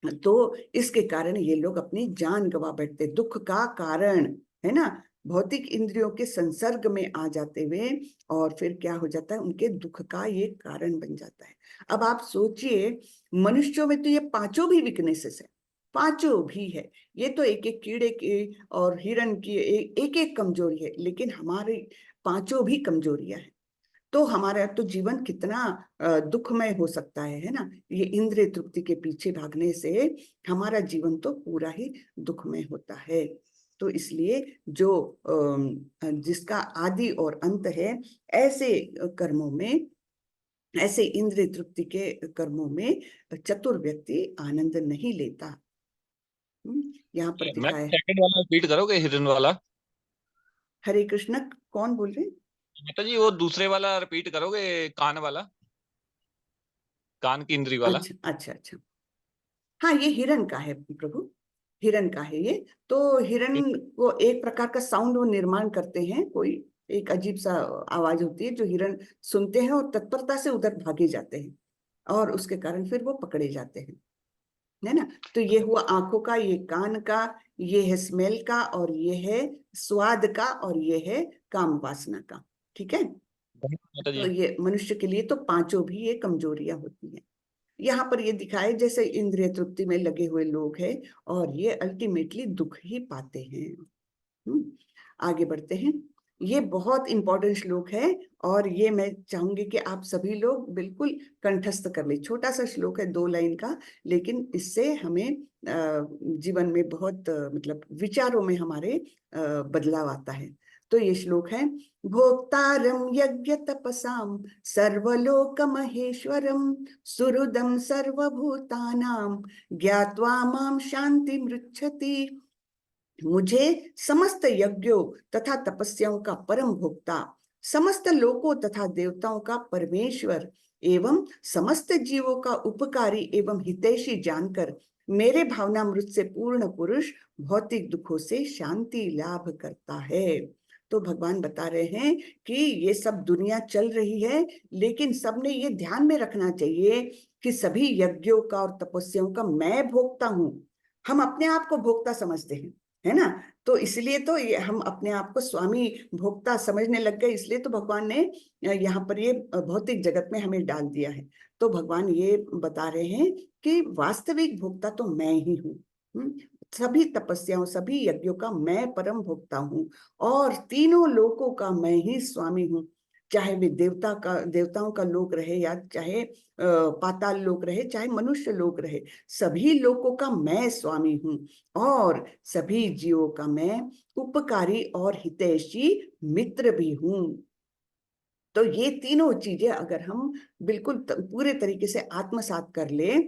तो इसके कारण ये लोग अपनी जान गंवा बैठते, दुख का कारण है ना, भौतिक इंद्रियों के संसर्ग में आ जाते हुए, और फिर क्या हो जाता है, उनके दुख का ये कारण बन जाता है। अब आप सोचिए, मनुष्यों में तो ये पांचों भी वीकनेसेस है, पांचों भी है, ये तो एक एक कीड़े के और हिरण की एक एक कमजोरी है, लेकिन हमारे पांचों भी कमजोरियां हैं। तो हमारा तो जीवन कितना दुखमय हो सकता है ना, ये इंद्रिय तृप्ति के पीछे भागने से हमारा जीवन तो पूरा ही दुखमय होता है। तो इसलिए जो जिसका आदि और अंत है, ऐसे कर्मों में, ऐसे इंद्रिय तृप्ति के कर्मों में चतुर व्यक्ति आनंद नहीं लेता। यहाँ पर मैं दिखाया है। सेकंड वाला रिपीट करोगे, हिरन वाला? हरे कृष्ण, कौन बोल रहे हैं? माता जी वो दूसरे वाला रिपीट करोगे, कान वाला, कान की इंद्री वाला? अच्छा अच्छा अच्छा, हाँ ये हिरण का है प्रभु, हिरण का है ये। तो हिरण को एक प्रकार का साउंड वो निर्माण करते हैं, कोई एक अजीब सा आवाज होती है जो हिरण सुनते हैं और तत्परता से उधर भागे जाते हैं, और उसके कारण फिर वो पकड़े जाते हैं, है ना। तो ये हुआ आंखों का, ये कान का, ये है स्मेल का, और ये है स्वाद का, और ये है काम वासना का। ठीक है, माता तो जी। ये मनुष्य के लिए तो पांचों भी ये कमजोरियां होती हैं। यहाँ पर ये दिखाए जैसे इंद्रिय तृप्ति में लगे हुए लोग हैं, और ये अल्टीमेटली दुख ही पाते हैं। आगे बढ़ते हैं। ये बहुत इंपॉर्टेंट श्लोक है, और ये मैं चाहूंगी कि आप सभी लोग बिल्कुल कंठस्थ कर ले। छोटा सा श्लोक है, 2 लाइन का, लेकिन इससे हमें जीवन में बहुत मतलब विचारों में हमारे बदलाव आता है। तो ये श्लोक है, भोक्तारं यज्ञ तपसाम सर्वलोक महेश्वरम सुहृदं सर्वभूतानां ज्ञात्वा मां शांति मृच्छति। मुझे समस्त यज्ञों तथा तपस्याओं का परम भोक्ता, समस्त लोकों तथा देवताओं का परमेश्वर एवं समस्त जीवों का उपकारी एवं हितैषी जानकर मेरे भावनामृत से पूर्ण पुरुष भौतिक दुखों से शांति लाभ करता है। तो भगवान बता रहे हैं कि ये सब दुनिया चल रही है, लेकिन सबने ये ध्यान में रखना चाहिए कि सभी यज्ञों का और तपस्याओं का मैं भोक्ता हूं। हम अपने आप को भोक्ता समझते हैं, है ना, तो इसलिए तो ये हम अपने आप को स्वामी भोक्ता समझने लग गए, इसलिए तो भगवान ने यहाँ पर ये भौतिक जगत में हमें डाल दिया है। तो भगवान ये बता रहे हैं कि वास्तविक भोक्ता तो मैं ही हूँ। सभी तपस्याओं, सभी यज्ञों का मैं परम भोक्ता हूँ, और तीनों लोकों का मैं ही स्वामी हूँ। चाहे वे देवताओं का लोक रहे, या चाहे पाताल लोक रहे, चाहे मनुष्य लोक रहे, सभी लोकों का मैं स्वामी हूँ, और सभी जीवों का मैं उपकारी और हितैषी मित्र भी हूँ। तो ये तीनों चीजें अगर हम बिल्कुल पूरे तरीके से आत्मसात कर ले,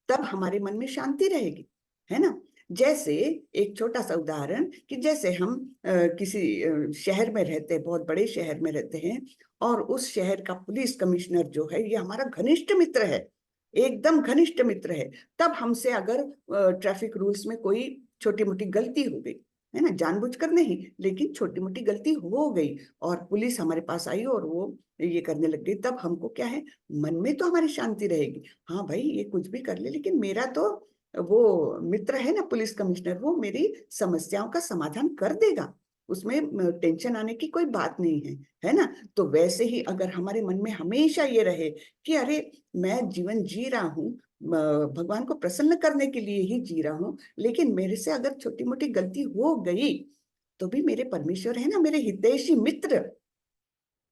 तब हमारे मन में शांति रहेगी, है ना। जैसे एक छोटा सा उदाहरण, कि जैसे हम किसी शहर में रहते हैं, बहुत बड़े शहर में रहते हैं, और उस शहर का पुलिस कमिश्नर जो है, ये हमारा घनिष्ठ मित्र है, एकदम घनिष्ठ मित्र है। तब हमसे अगर ट्रैफिक रूल्स में कोई छोटी मोटी गलती हो गई, है ना, जानबूझकर नहीं, लेकिन छोटी मोटी गलती हो गई, और पुलिस हमारे पास आई और वो ये करने लग गई, तब हमको क्या है, मन में तो हमारी शांति रहेगी, हाँ भाई ये कुछ भी कर ले, लेकिन मेरा तो वो मित्र है ना पुलिस कमिश्नर, वो मेरी समस्याओं का समाधान कर देगा, उसमें टेंशन आने की कोई बात नहीं है ना। तो वैसे ही अगर हमारे मन में हमेशा ये रहे कि अरे मैं जीवन जी रहा हूँ, भगवान को प्रसन्न करने के लिए ही जी रहा हूँ, लेकिन मेरे से अगर छोटी मोटी गलती हो गई, तो भी मेरे परमेश्वर है ना, मेरे हितैषी मित्र,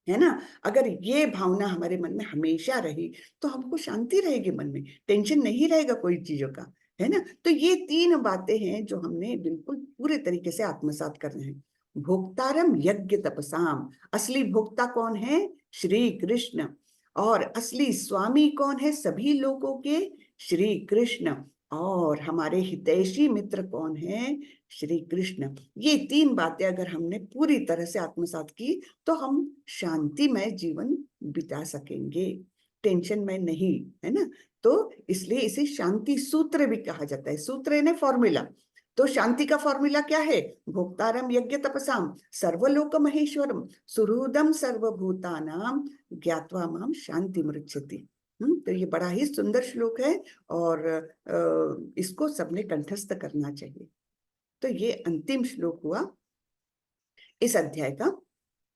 है ना। अगर ये भावना हमारे मन में हमेशा रही तो हमको शांति रहेगी, मन में टेंशन नहीं रहेगा कोई चीजों का, है ना। तो ये 3 बातें हैं जो हमने बिल्कुल पूरे तरीके से आत्मसात करना है। भोक्तारम यज्ञ तपसाम, असली भोक्ता कौन है? श्री कृष्ण। और असली स्वामी कौन है सभी लोगों के? श्री कृष्ण। और हमारे हितैषी मित्र कौन है? श्री कृष्ण। ये 3 बातें अगर हमने पूरी तरह से आत्मसात की तो हम शांतिमय जीवन बिता सकेंगे, टेंशन में नहीं, है ना। तो इसलिए इसे शांति सूत्र भी कहा जाता है। सूत्र यानी फॉर्मूला। तो शांति का फॉर्मूला क्या है? भोक्तारम यज्ञ तपसाम सर्वलोक महेश्वरम सुहृदम सर्वभूतानाम ज्ञात्वा माम शांति मृच्छति। तो ये बड़ा ही सुंदर श्लोक है और इसको सबने कंठस्थ करना चाहिए। तो ये अंतिम श्लोक हुआ इस अध्याय का।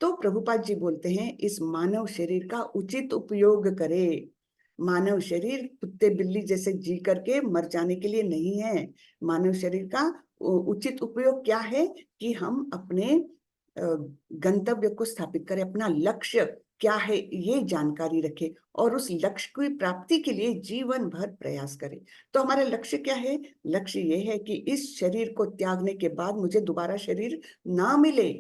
तो प्रभुपाद जी बोलते हैं इस मानव शरीर का उचित उपयोग करे। मानव शरीर कुत्ते बिल्ली जैसे जी करके मर जाने के लिए नहीं है। मानव शरीर का उचित उपयोग क्या है कि हम अपने गंतव्य को स्थापित करें, अपना लक्ष्य क्या है ये जानकारी रखें और उस लक्ष्य की प्राप्ति के लिए जीवन भर प्रयास करें। तो हमारा लक्ष्य क्या है? लक्ष्य ये है कि इस शरीर को त्यागने के बाद मुझे दोबारा शरीर ना मिले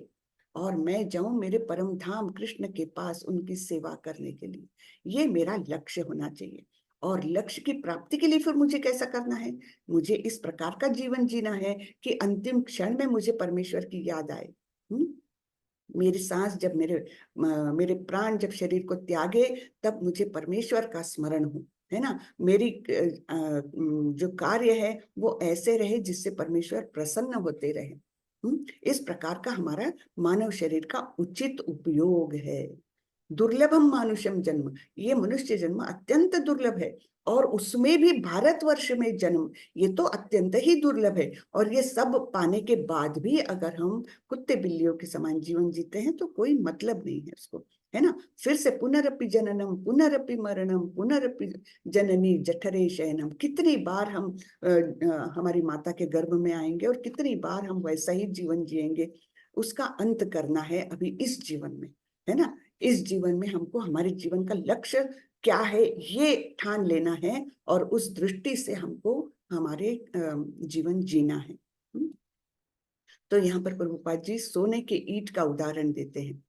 और मैं जाऊं मेरे परम धाम कृष्ण के पास उनकी सेवा करने के लिए। ये मेरा लक्ष्य होना चाहिए। और लक्ष्य की प्राप्ति के लिए फिर मुझे कैसा करना है? मुझे इस प्रकार का जीवन जीना है कि अंतिम क्षण में मुझे परमेश्वर की याद आए। मेरी सांस जब मेरे प्राण जब शरीर को त्यागे तब मुझे परमेश्वर का स्मरण हो, है ना। मेरी जो कार्य है वो ऐसे रहे जिससे परमेश्वर प्रसन्न होते रहे। इस प्रकार का हमारा मानव शरीर का उचित उपयोग है। दुर्लभम मानुषम जन्म, ये मनुष्य जन्म अत्यंत दुर्लभ है और उसमें भी भारतवर्ष में जन्म, ये तो अत्यंत ही दुर्लभ है। और ये सब पाने के बाद भी अगर हम कुत्ते बिल्लियों के समान जीवन जीते हैं तो कोई मतलब नहीं है उसको, है ना। फिर से पुनरपि जननम पुनरपि मरणम पुनरपि जननी जठरे शयनम, कितनी बार हम हमारी माता के गर्भ में आएंगे और कितनी बार हम वैसा ही जीवन जिएंगे। उसका अंत करना है अभी इस जीवन में, है ना। इस जीवन में हमको हमारे जीवन का लक्ष्य क्या है ये ठान लेना है और उस दृष्टि से हमको हमारे जीवन जीना है। तो यहाँ पर प्रभुपाद जी सोने के ईंट का उदाहरण देते हैं।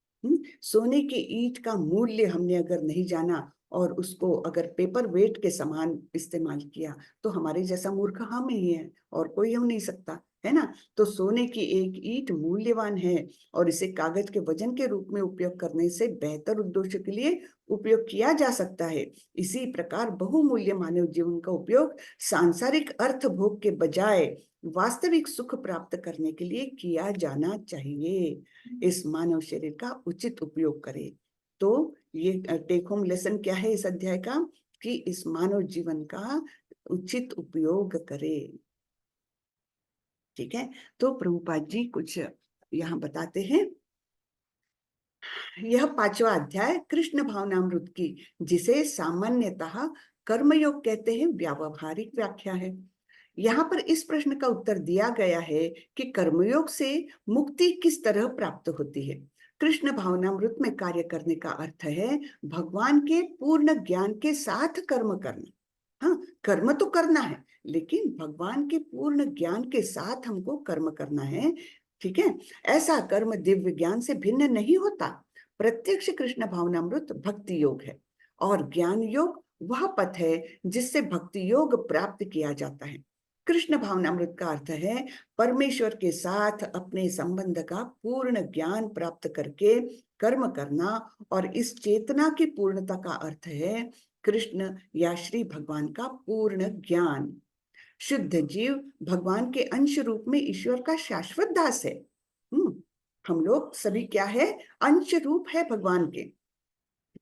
सोने के ईंट का मूल्य हमने अगर नहीं जाना और उसको अगर पेपर वेट के समान इस्तेमाल किया तो हमारे जैसा मूर्ख हम ही है और कोई हो नहीं सकता, है ना। तो सोने की एक ईंट मूल्यवान है और इसे कागज के वजन के रूप में उपयोग करने से बेहतर उद्देश्य के लिए उपयोग किया जा सकता है। इसी प्रकार बहुमूल्य मानव जीवन का उपयोग सांसारिक अर्थ भोग के बजाय वास्तविक सुख प्राप्त करने के लिए किया जाना चाहिए। इस मानव शरीर का उचित उपयोग करें। तो ये टेक होम लेसन क्या है इस अध्याय का? कि इस मानव जीवन का उचित उपयोग करें। ठीक है। तो प्रभुपाद जी कुछ यहाँ बताते हैं। यह 5वां अध्याय कृष्ण भावनामृत की, जिसे सामान्यतः कर्मयोग कहते हैं, व्यावहारिक व्याख्या है। यहाँ पर इस प्रश्न का उत्तर दिया गया है कि कर्मयोग से मुक्ति किस तरह प्राप्त होती है। कृष्ण भावनामृत में कार्य करने का अर्थ है भगवान के पूर्ण ज्ञान के साथ कर्म करना। हाँ, कर्म तो करना है लेकिन भगवान के पूर्ण ज्ञान के साथ हमको कर्म करना है। ठीक है। ऐसा कर्म दिव्य ज्ञान से भिन्न नहीं होता। प्रत्यक्ष कृष्ण भावनामृत भक्ति योग है और ज्ञान योग वह पथ है जिससे भक्ति योग प्राप्त किया जाता है। कृष्ण भावनामृत का अर्थ है परमेश्वर के साथ अपने संबंध का पूर्ण ज्ञान प्राप्त करके कर्म करना और इस चेतना की पूर्णता का अर्थ है कृष्ण या श्री भगवान का पूर्ण ज्ञान। शुद्ध जीव भगवान के अंश रूप में ईश्वर का शाश्वत दास है। हम लोग सभी क्या है? अंश रूप है भगवान के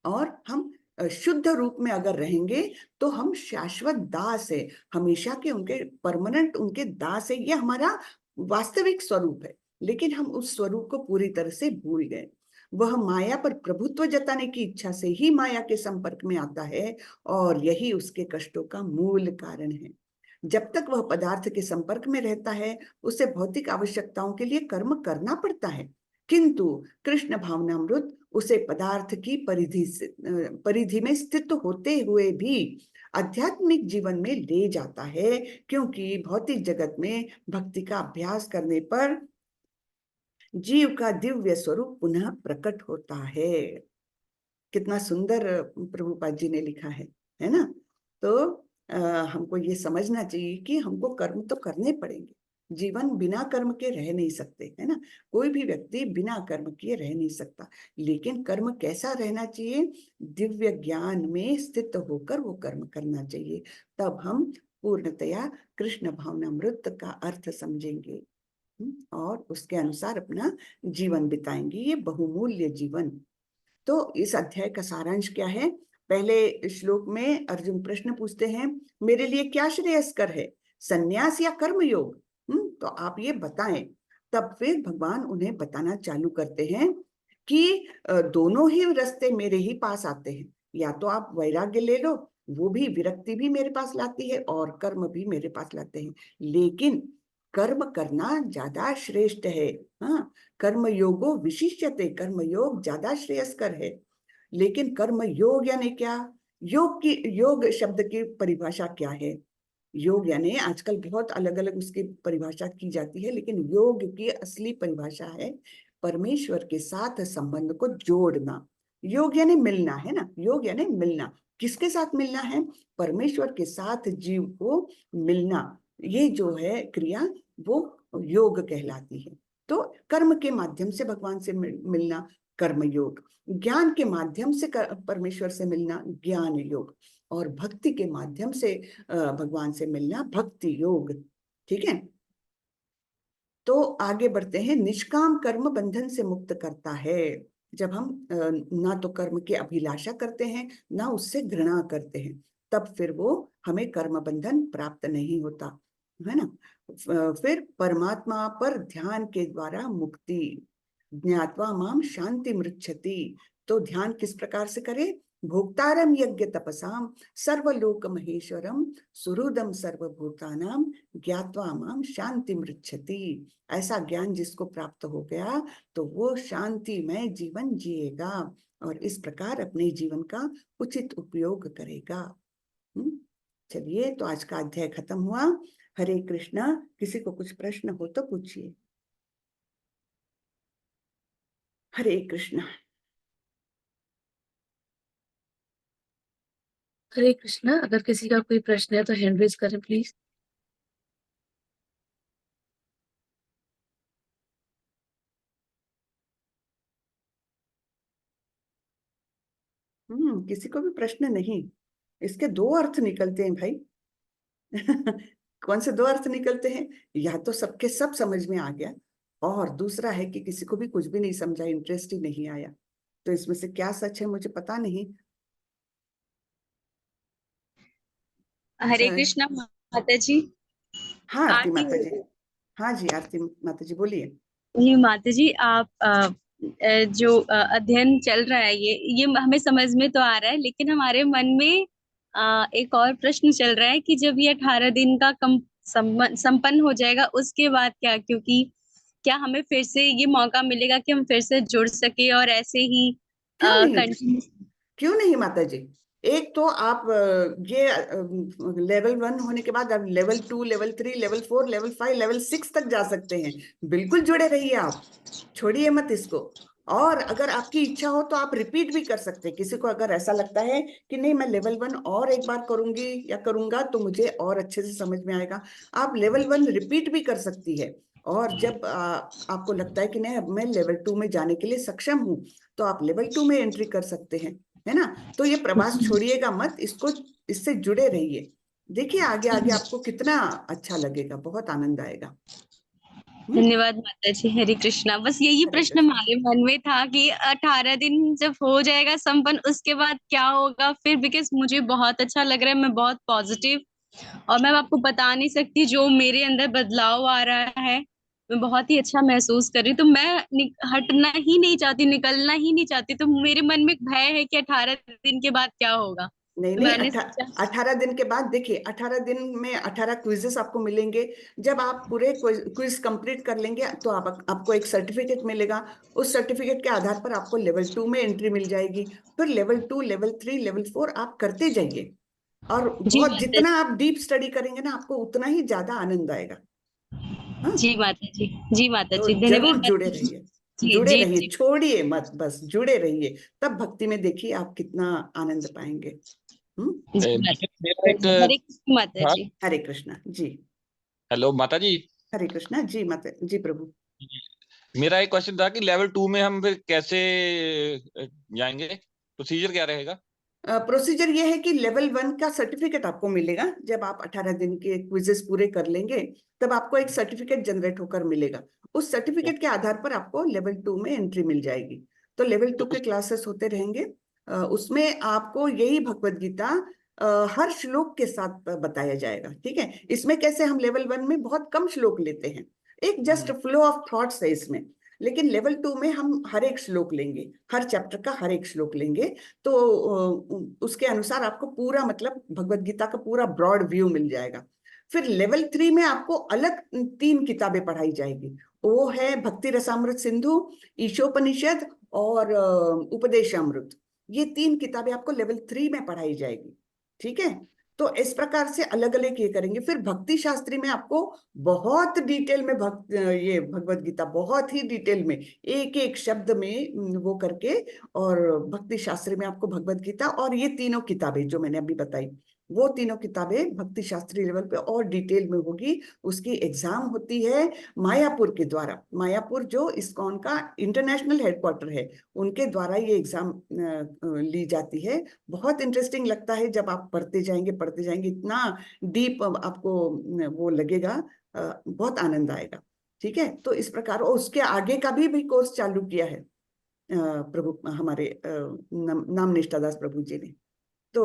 और हम शुद्ध रूप में अगर रहेंगे तो हम शाश्वत दास है, हमेशा के उनके परमानेंट उनके दास है। ये हमारा वास्तविक स्वरूप है लेकिन हम उस स्वरूप को पूरी तरह से भूल गए। वह माया पर प्रभुत्व जताने की इच्छा से ही माया के संपर्क में आता है और यही उसके कष्टों का मूल कारण है। जब तक वह पदार्थ के संपर्क में रहता है उसे भौतिक आवश्यकताओं के लिए कर्म करना पड़ता है, किंतु कृष्ण भावनामृत उसे पदार्थ की परिधि में स्थित होते हुए भी आध्यात्मिक जीवन में ले जाता है, क्योंकि भौतिक जगत में भक्ति का अभ्यास करने पर जीव का दिव्य स्वरूप पुनः प्रकट होता है। कितना सुंदर प्रभुपाद जी ने लिखा है ना। तो हमको ये समझना चाहिए कि हमको कर्म तो करने पड़ेंगे, जीवन बिना कर्म के रह नहीं सकते, है ना। कोई भी व्यक्ति बिना कर्म किए रह नहीं सकता, लेकिन कर्म कैसा रहना चाहिए? दिव्य ज्ञान में स्थित होकर वो कर्म करना चाहिए, तब हम पूर्णतया कृष्ण भावनामृत का अर्थ समझेंगे और उसके अनुसार अपना जीवन बिताएंगे, ये बहुमूल्य जीवन। तो इस अध्याय का सारांश क्या है? पहले श्लोक में अर्जुन प्रश्न पूछते हैं, मेरे लिए क्या श्रेयस्कर है, संन्यास या कर्म योग? तो आप ये बताएं। तब फिर भगवान उन्हें बताना चालू करते हैं कि दोनों ही रास्ते मेरे ही पास आते हैं, या तो आप वैराग्य ले लो, वो भी विरक्ति भी मेरे पास लाती है, और कर्म भी मेरे पास लाते हैं, लेकिन कर्म करना ज्यादा श्रेष्ठ है। हाँ, कर्म योगो विशिष्यते, कर्म योग ज्यादा श्रेयस्कर है। लेकिन कर्म योग यानी क्या? योग शब्द की परिभाषा क्या है? योग यानी आजकल बहुत अलग अलग उसकी परिभाषा की जाती है, लेकिन योग की असली परिभाषा है परमेश्वर के साथ संबंध को जोड़ना। योग यानी मिलना, है ना। योग यानी मिलना, किसके साथ मिलना है? परमेश्वर के साथ जीव को मिलना, ये जो है क्रिया वो योग कहलाती है। तो कर्म के माध्यम से भगवान से मिलना कर्म योग, ज्ञान के माध्यम से परमेश्वर से मिलना ज्ञान योग, और भक्ति के माध्यम से भगवान से मिलना भक्ति योग। ठीक है, तो आगे बढ़ते हैं। निष्काम कर्म बंधन से मुक्त करता है। जब हम ना तो कर्म की अभिलाषा करते हैं, ना उससे घृणा करते हैं, तब फिर वो हमें कर्म बंधन प्राप्त नहीं होता, है ना। फिर परमात्मा पर ध्यान के द्वारा मुक्ति, ज्ञात्वा माम शांति मृच्छति। तो ध्यान किस प्रकार से करे? भोक्तारम यज्ञ तपसाम सर्वलोक महेश्वरम सुहृदम सर्वभूतानाम ज्ञात्वा माम शांति मृच्छति। ऐसा ज्ञान जिसको प्राप्त हो गया तो वो शांति में जीवन जिएगा और इस प्रकार अपने जीवन का उचित उपयोग करेगा। चलिए, तो आज का अध्याय खत्म हुआ। हरे कृष्णा। किसी को कुछ प्रश्न हो तो पूछिए। हरे कृष्णा। हरे कृष्णा। अगर किसी का कोई प्रश्न है तो हैंड रेज करें प्लीज। किसी को भी प्रश्न नहीं। इसके दो अर्थ निकलते हैं भाई। कौन से दो अर्थ निकलते हैं? या तो सबके सब समझ में आ गया, और दूसरा है कि किसी को भी कुछ भी नहीं समझा, इंटरेस्ट ही नहीं आया। तो इसमें से क्या सच है मुझे पता नहीं। हरे कृष्णा माता जी। हाँ आरती आरती माता जी। हो हाँ जी, आरती माता जी बोलिए। ये माता जी, आप जो अध्ययन चल रहा है ये हमें समझ में तो आ रहा है, लेकिन हमारे मन में एक और प्रश्न चल रहा है कि जब ये 18 दिन का संपन्न हो जाएगा उसके बाद क्या? क्योंकि क्या हमें फिर से ये मौका मिलेगा कि हम फिर से जुड़ सके और ऐसे ही क्यों नहीं? कंटिन्यू? क्यों नहीं माता जी। एक तो आप ये लेवल 1 होने के बाद आप level 2, level 3, level 4, level 5, level 6 तक जा सकते हैं। बिल्कुल जुड़े रहिए आप, छोड़िए मत इसको। और अगर आपकी इच्छा हो तो आप रिपीट भी कर सकते हैं। किसी को अगर ऐसा लगता है कि नहीं मैं लेवल 1 और एक बार करूंगी या करूंगा तो मुझे और अच्छे से समझ में आएगा, आप लेवल 1 रिपीट भी कर सकती है। और जब आपको लगता है कि नहीं अब मैं लेवल 2 में जाने के लिए सक्षम हूँ, तो आप लेवल 2 में एंट्री कर सकते हैं, है ना। तो ये प्रवास छोड़िएगा मत, इसको इससे जुड़े रहिए। देखिए आगे आगे आपको कितना अच्छा लगेगा, बहुत आनंद आएगा। धन्यवाद माता जी। हरे कृष्णा। बस यही हरे प्रश्न कृष्ण। हमारे मन में था कि 18 दिन जब हो जाएगा संपन्न उसके बाद क्या होगा फिर, बिकॉज मुझे बहुत अच्छा लग रहा है, मैं बहुत पॉजिटिव, और मैं आपको बता नहीं सकती जो मेरे अंदर बदलाव आ रहा है, मैं बहुत ही अच्छा महसूस कर रही हूँ। तो मैं हटना ही नहीं चाहती, निकलना ही नहीं चाहती। तो मेरे मन में एक भय है कि 18 दिन के बाद क्या होगा। नहीं तो नहीं, मैंने सोचा 18 दिन के बाद देखिए, 18 दिन में 18 क्विजेस आपको मिलेंगे। जब आप पूरे क्विज कंप्लीट कर लेंगे तो आपको एक सर्टिफिकेट मिलेगा। उस सर्टिफिकेट के आधार पर आपको लेवल 2 में एंट्री मिल जाएगी। फिर लेवल 2, लेवल 3, लेवल 4 आप करते जाइए। और जी बहुत माता जितना आप डीप स्टडी करेंगे ना, आपको उतना ही ज्यादा आनंद आएगा। हाँ, जी माता जी, जी माता तो जी, जरूर धन्यवाद जुड़े माता जी। रहिए, जी जुड़े जी रहिए, जी छोड़िए मत, बस जुड़े रहिए। तब भक्ति में देखिए आप कितना आनंद पाएंगे। जी माता मेरा एक हरे कृष्ण माता था। जी। हरे कृष्णा जी। हेलो माता जी, हरे कृष्णा जी, माता जी प्रभु। मेरा एक क्वेश्चन था कि लेवल 2 में हम फिर कैसे जाएंगे, प्रोसीजर क्या रहेगा? प्रोसीजर ये है कि लेवल 1 का सर्टिफिकेट आपको मिलेगा। जब आप 18 दिन के क्विजेस पूरे कर लेंगे, तब आपको एक सर्टिफिकेट जनरेट होकर मिलेगा। उस सर्टिफिकेट के आधार पर आपको लेवल 2 में एंट्री मिल जाएगी। तो लेवल 2 तो के क्लासेस होते रहेंगे। उसमें आपको यही भगवत गीता हर श्लोक के साथ बताया जाएगा। ठीक है, इसमें कैसे हम लेवल 1 में बहुत कम श्लोक लेते हैं, एक जस्ट फ्लो ऑफ थॉट्स है इसमें। लेकिन लेवल 2 में हम हर एक श्लोक लेंगे, हर चैप्टर का हर एक श्लोक लेंगे। तो उसके अनुसार आपको पूरा मतलब भगवत गीता का पूरा ब्रॉड व्यू मिल जाएगा। फिर लेवल 3 में आपको अलग 3 किताबें पढ़ाई जाएगी। वो है भक्ति रसामृत सिंधु, ईशोपनिषद और उपदेशामृत। ये 3 किताबें आपको लेवल 3 में पढ़ाई जाएगी। ठीक है, तो इस प्रकार से अलग अलग ये करेंगे। फिर भक्ति शास्त्री में आपको बहुत डिटेल में ये भगवत गीता बहुत ही डिटेल में एक एक शब्द में वो करके, और भक्ति शास्त्री में आपको भगवत गीता और ये तीनों किताबें जो मैंने अभी बताई, वो तीनों किताबें भक्ति शास्त्री लेवल पे और डिटेल में होगी। उसकी एग्जाम होती है मायापुर के द्वारा। मायापुर जो इस्कॉन का इंटरनेशनल हेडक्वार्टर है, उनके द्वारा ये एग्जाम ली जाती है। बहुत इंटरेस्टिंग लगता है जब आप पढ़ते जाएंगे, इतना डीप आपको वो लगेगा, बहुत आनंद आएगा। ठीक है, तो इस प्रकार, और उसके आगे का भी कोर्स चालू किया है प्रभु हमारे नाम निष्ठादास प्रभु जी ने। तो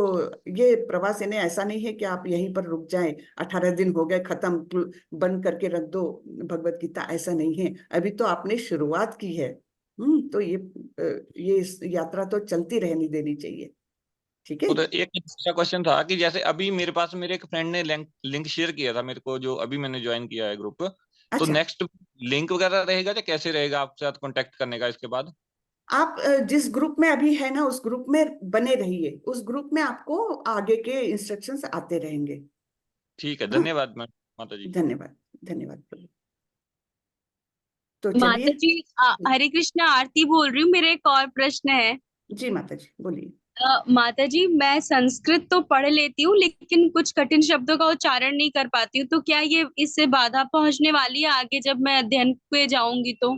ये प्रवास इन्हें ऐसा नहीं है कि आप यहीं पर रुक जाएं, 18 दिन हो गए खत्म बंद करके रख दो भगवत गीता, ऐसा नहीं है। अभी तो आपने शुरुआत की है। तो ये इस यात्रा तो चलती रहनी देनी चाहिए। ठीक है। तो एक दूसरा क्वेश्चन था कि जैसे अभी मेरे पास मेरे एक फ्रेंड ने लिंक शेयर किया था मेरे को, जो अभी मैंने ज्वाइन किया है ग्रुप। तो अच्छा, नेक्स्ट लिंक वगैरह रहेगा या कैसे रहेगा आपसे साथ कांटेक्ट करने का इसके बाद? आप जिस ग्रुप में अभी है ना, उस ग्रुप में बने रहिए। उस ग्रुप में आपको आगे के इंस्ट्रक्शंस आते रहेंगे। ठीक है, हाँ, धन्यवाद माता जी। धन्यवाद, धन्यवाद प्रभु। तो माता चलिए। जी हरे कृष्णा आरती बोल रही हूँ। मेरा एक और प्रश्न है। जी माता जी बोलिए। माता जी, मैं संस्कृत तो पढ़ लेती हूँ लेकिन कुछ कठिन शब्दों का उच्चारण नहीं कर पाती हूँ, तो क्या ये इससे बाधा पहुंचने वाली है आगे जब मैं अध्ययन पे जाऊंगी तो?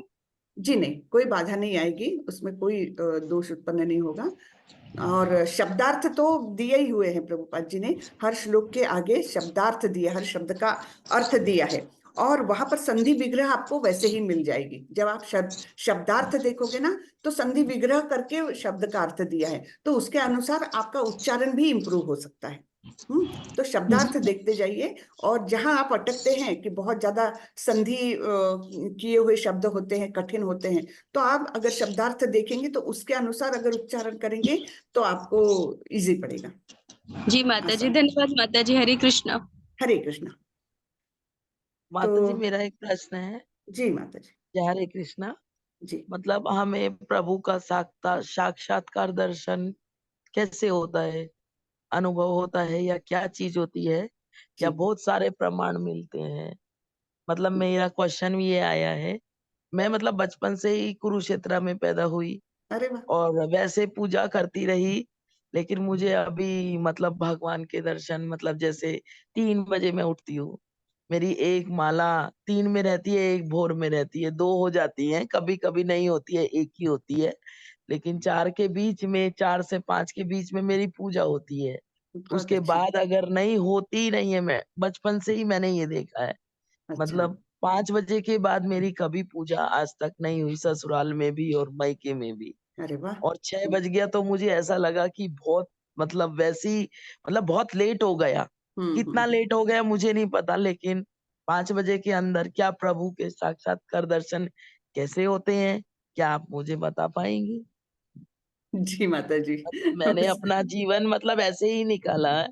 जी नहीं, कोई बाधा नहीं आएगी, उसमें कोई दोष उत्पन्न नहीं होगा। और शब्दार्थ तो दिए ही हुए हैं प्रभुपाद जी ने, हर श्लोक के आगे शब्दार्थ दिया, हर शब्द का अर्थ दिया है। और वहां पर संधि विग्रह आपको वैसे ही मिल जाएगी। जब आप शब्दार्थ देखोगे ना, तो संधि विग्रह करके शब्द का अर्थ दिया है, तो उसके अनुसार आपका उच्चारण भी इंप्रूव हो सकता है। तो शब्दार्थ देखते जाइए। और जहां आप अटकते हैं कि बहुत ज्यादा संधि किए हुए शब्द होते हैं, कठिन होते हैं, तो आप अगर शब्दार्थ देखेंगे तो उसके अनुसार अगर उच्चारण करेंगे तो आपको इजी पड़ेगा, जी माता जी, आसान। धन्यवाद माता जी। हरे कृष्णा। हरे कृष्णा। माता जी, तो मेरा एक प्रश्न है। जी माता जी। जय हरे कृष्णा। जी मतलब हमें प्रभु का साक्षात्कार दर्शन कैसे होता है, अनुभव होता है, या क्या चीज होती है, या जी। बहुत सारे प्रमाण मिलते हैं? मतलब मेरा क्वेश्चन भी ये आया है। मैं मतलब बचपन से ही कुरुक्षेत्र में पैदा हुई अरे वाह। और वैसे पूजा करती रही, लेकिन मुझे अभी मतलब भगवान के दर्शन, मतलब जैसे 3 बजे मैं उठती हूँ, मेरी एक माला 3 में रहती है, एक भोर में रहती है, 2 हो जाती हैं, कभी कभी नहीं होती है, एक ही होती है। लेकिन 4 के बीच में, 4 से 5 के बीच में मेरी पूजा होती है। बहुत उसके अच्छी। बाद अगर नहीं होती ही नहीं है, मैं बचपन से ही मैंने ये देखा है। अच्छा। मतलब 5 बजे के बाद मेरी कभी पूजा आज तक नहीं हुई, ससुराल में भी और मायके में भी। अरे वाह। और 6 बज गया तो मुझे ऐसा लगा कि बहुत, मतलब वैसी, मतलब बहुत लेट हो गया। कितना हम्म। लेट हो गया मुझे नहीं पता, लेकिन 5 बजे के अंदर क्या प्रभु के साक्षात्कार दर्शन कैसे होते हैं? क्या आप मुझे बता पाएंगी? जी माता जी। मैंने अपना जीवन मतलब ऐसे ही निकाला है।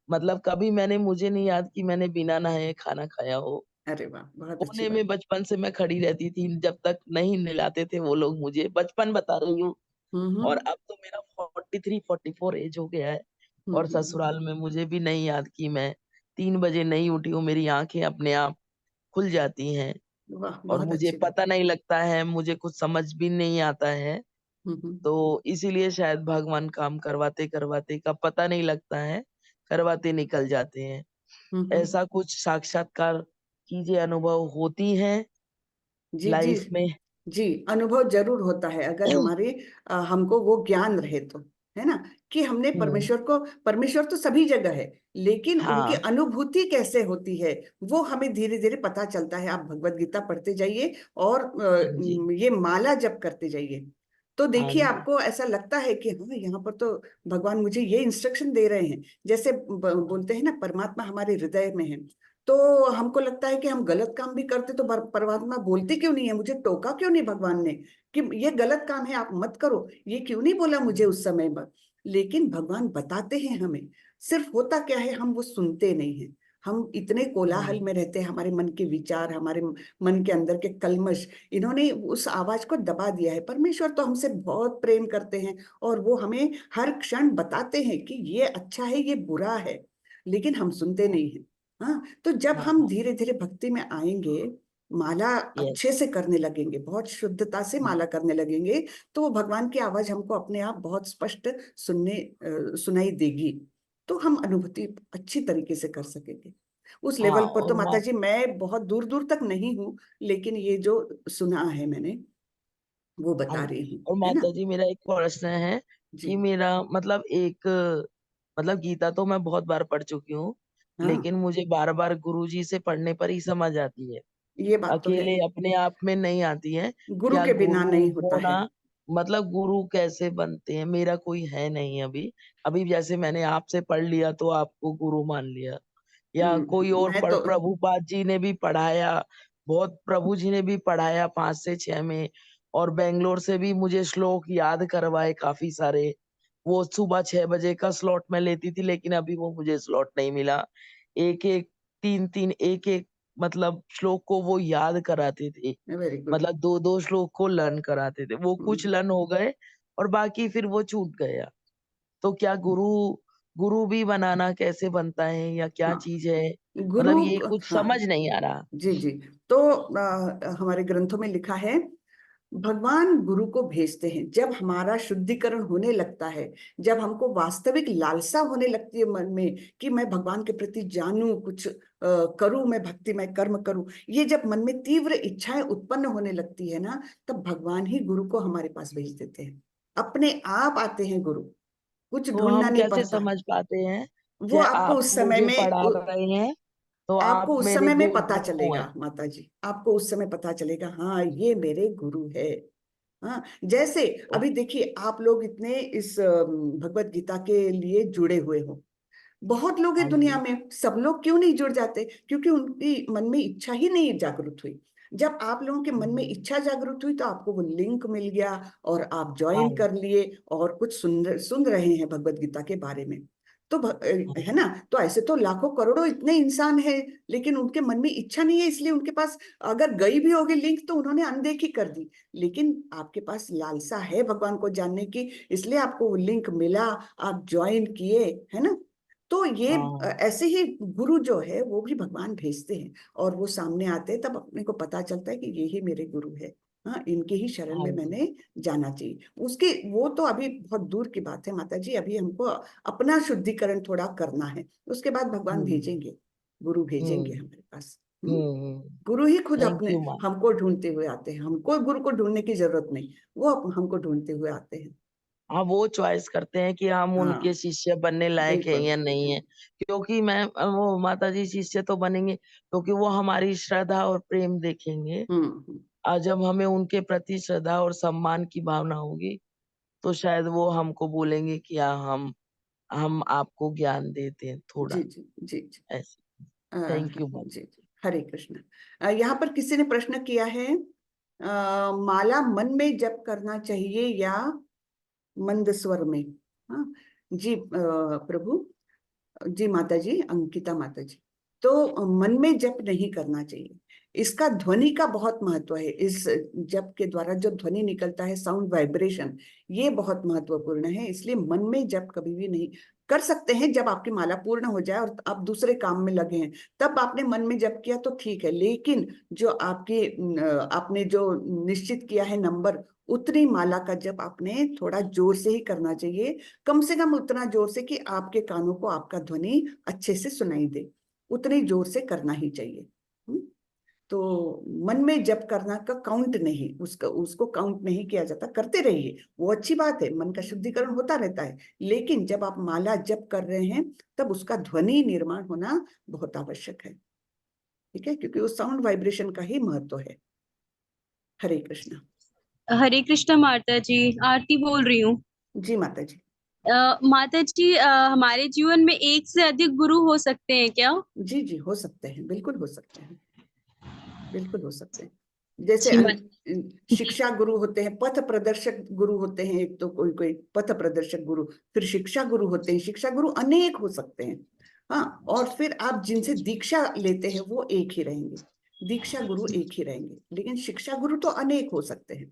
मतलब कभी मुझे नहीं याद कि मैंने बिना नहाए खाना खाया हो। अरे वाह, बहुत अच्छी कोने बात। में बचपन से मैं खड़ी रहती थी जब तक नहीं नहलाते थे वो लोग मुझे, बचपन बता रही हूँ। और अब तो मेरा 43-44 एज हो गया है और हम्म। ससुराल में मुझे भी नहीं याद कि मैं 3 बजे नहीं उठी हूँ, मेरी आँखें अपने आप खुल जाती हैं वाह, और बहुत मुझे अच्छी बात। पता नहीं लगता है, मुझे कुछ समझ भी नहीं आता है। हम्म। तो इसीलिए शायद भगवान काम करवाते-करवाते का पता नहीं लगता है, करवाते निकल जाते हैं। हम्म। ऐसा कुछ साक्षात्कार चीज़ें अनुभव होती हैं जी जी। लाइफ में। जी, अनुभव जरूर होता है अगर हमारे हमको वो ज्ञान रहे तो, है ना, कि हमने हुँ, परमेश्वर तो सभी जगह है, लेकिन उनकी हाँ, अनुभूति कैसे होती है वो हमें धीरे धीरे पता चलता है। आप भगवत गीता पढ़ते जाइए और हाँ जी, ये माला जप करते जाइए, तो हाँ देखिए जी, आपको ऐसा लगता है कि हाँ, यहाँ पर तो भगवान मुझे ये इंस्ट्रक्शन दे रहे हैं। जैसे बोलते हैं ना, परमात्मा हमारे हृदय में है, तो हमको लगता है कि हम गलत काम भी करते तो परमात्मा बोलते क्यों नहीं है, मुझे टोका क्यों नहीं भगवान ने कि ये गलत काम है, आप मत करो, ये क्यों नहीं बोला मुझे उस समय पर। लेकिन भगवान बताते हैं हमें, सिर्फ होता क्या है, हम वो सुनते नहीं हैं। हम इतने कोलाहल हुँ, में रहते हैं, हमारे मन के विचार, हमारे मन के अंदर के कल्मश, इन्होंने उस आवाज को दबा दिया है। परमेश्वर तो हमसे बहुत प्रेम करते हैं और वो हमें हर क्षण बताते हैं कि ये अच्छा है, ये बुरा है, लेकिन हम सुनते नहीं हैं। हाँ, तो जब हम हाँ, धीरे धीरे भक्ति में आएंगे, माला अच्छे यस, से करने लगेंगे, बहुत शुद्धता से हुँ, माला करने लगेंगे, तो वो भगवान की आवाज हमको अपने आप बहुत स्पष्ट सुनाई देगी। तो हम अनुभूति अच्छी तरीके से कर सकेंगे। उस हाँ लेवल पर तो और माता जी मैं बहुत दूर दूर तक नहीं हूँ, लेकिन ये जो सुना है मैंने वो हाँ बता जी, रही हूँ, और है ना। माता जी मेरा एक प्रश्न है कि जी। मेरा मतलब मतलब गीता तो मैं बहुत बार पढ़ चुकी हूँ, हाँ, लेकिन मुझे बार-बार गुरुजी से पढ़ने पर ही समझ आती है। ये बात तो है, अकेले अपने आप में नहीं आती है। गुरु क्या के बिना गुरु नहीं होता है। होना मतलब गुरु कैसे बनते हैं? मेरा कोई है नहीं अभी। अभी जैसे मैंने आपसे पढ़ लिया तो आपको गुरु मान लिया या कोई और मैं तो प्रभुपाद जी ने भी पढ़ाया, बहुत प्रभु जी ने भी पढ़ाया 5 से 6 में और बैंगलोर से भी मुझे श्लोक याद करवाए काफ़ी सारे। वो सुबह 6 बजे का स्लॉट मैं लेती थी लेकिन अभी वो मुझे स्लॉट नहीं मिला। 1-1 3-3 1-1 मतलब श्लोक को वो याद कराते थे। Very good. मतलब 2-2 श्लोक को लर्न कराते थे। वो कुछ लर्न हो गए और बाकी फिर वो छूट गया। तो क्या गुरु भी बनाना कैसे बनता है या क्या हाँ, चीज़ है? गुरु, मतलब ये कुछ हाँ, समझ नहीं आ रहा। जी जी। तो हमारे ग्रंथों में लिखा है, भगवान गुरु को भेजते हैं जब हमारा शुद्धिकरण होने लगता है, जब हमको वास्तविक लालसा होने लगती है मन में कि मैं भगवान के प्रति जानूं, कुछ करूं, मैं भक्तिमय कर्म करूं, ये जब मन में तीव्र इच्छाएं उत्पन्न होने लगती है ना, तब भगवान ही गुरु को हमारे पास भेज देते हैं। अपने आप आते हैं गुरु, कुछ तो ढूंढना हम नहीं कैसे पड़ता। समझ पाते हैं? वो जै आपको आप उस समय मुझे में पढ़ा रहे हैं, तो आपको आप उस मेरे समय में पता गुरु हैं। चलेगा माता जी, आपको उस समय पता चलेगा, हाँ ये मेरे गुरु है। हाँ, जैसे ओ अभी देखिए आप लोग इतने इस भगवत गीता के लिए जुड़े हुए हो, बहुत लोग हैं हाँ दुनिया जी। में, सब लोग क्यों नहीं जुड़ जाते, क्योंकि उनकी मन में इच्छा ही नहीं जागृत हुई। जब आप लोगों के मन में हुँ, इच्छा जागृत हुई तो आपको वो लिंक मिल गया और आप ज्वाइन हाँ, कर लिए और कुछ सुन रहे हैं भगवत गीता के बारे में। तो हाँ, है ना, तो ऐसे तो लाखों करोड़ों इतने इंसान हैं, लेकिन उनके मन में इच्छा नहीं है, इसलिए उनके पास अगर गई भी होगी लिंक तो उन्होंने अनदेखी कर दी। लेकिन आपके पास लालसा है भगवान को जानने की, इसलिए आपको वो लिंक मिला, आप ज्वाइन किए, है ना। तो ये हाँ, ऐसे ही गुरु जो है वो भी भगवान भेजते हैं और वो सामने आते हैं, तब अपने को पता चलता है कि ये ही मेरे गुरु है। हाँ, इनके ही शरण हाँ में जी। मैंने जाना चाहिए। उसके वो तो अभी बहुत दूर की बात है माता जी, अभी हमको अपना शुद्धिकरण थोड़ा करना है, उसके बाद भगवान हुँ, भेजेंगे, गुरु भेजेंगे हुँ, हमारे पास। हुँ। गुरु ही खुद थैंक अपने यू माँ। हमको ढूंढते हुए आते हैं, हमको गुरु को ढूंढने की जरूरत नहीं, वो हमको ढूंढते हुए आते हैं। हाँ, वो चॉइस करते हैं कि हम उनके हाँ, शिष्य बनने लायक हैं बिल्कुल। या नहीं है। क्योंकि वो माताजी शिष्य तो बनेंगे क्योंकि वो हमारी श्रद्धा और प्रेम देखेंगे। हम्म। जब हमें उनके प्रति श्रद्धा और सम्मान की भावना होगी, तो शायद वो हमको बोलेंगे कि हम आपको ज्ञान देते हैं थोड़ा, जी जी जी जी। ऐसे। थैंक यू माँ। जी जी, हरे कृष्ण। यहाँ पर किसी ने प्रश्न किया है, माला मन में जप करना चाहिए या मंद स्वर में। हाँ जी प्रभु जी, माता जी, अंकिता माता जी। तो मन में जप नहीं करना चाहिए। इसका ध्वनि का बहुत महत्व है। इस जप के द्वारा जो ध्वनि निकलता है, साउंड वाइब्रेशन, ये बहुत महत्वपूर्ण है। इसलिए मन में जप कभी भी नहीं कर सकते हैं। जब आपकी माला पूर्ण हो जाए और आप दूसरे काम में लगे हैं, तब आपने मन में जप किया तो ठीक है। लेकिन जो आपने जो निश्चित किया है नंबर, उतनी माला का जप आपने थोड़ा जोर से ही करना चाहिए। कम से कम उतना जोर से कि आपके कानों को आपका ध्वनि अच्छे से सुनाई दे, उतनी जोर से करना ही चाहिए। तो मन में जप करना का काउंट नहीं, उसको काउंट नहीं किया जाता। करते रहिए, वो अच्छी बात है, मन का शुद्धिकरण होता रहता है। लेकिन जब आप माला जप कर रहे हैं, तब उसका ध्वनि निर्माण होना बहुत आवश्यक है। ठीक है, क्योंकि वो साउंड वाइब्रेशन का ही महत्व है। हरे कृष्ण। हरे कृष्ण माता जी, आरती बोल रही हूँ। जी माता जी। माता जी, हमारे जीवन में एक से अधिक गुरु हो सकते हैं क्या? जी जी, हो सकते हैं, बिल्कुल हो सकते हैं, बिल्कुल हो सकते हैं। जैसे जी माता। शिक्षा गुरु होते हैं, पथ प्रदर्शक गुरु होते हैं। एक तो कोई कोई पथ प्रदर्शक गुरु, फिर शिक्षा गुरु होते हैं। शिक्षा गुरु अनेक हो सकते हैं। हाँ, और फिर आप जिनसे दीक्षा लेते हैं वो एक ही रहेंगे, दीक्षा गुरु एक ही रहेंगे, लेकिन शिक्षा गुरु तो अनेक हो सकते हैं।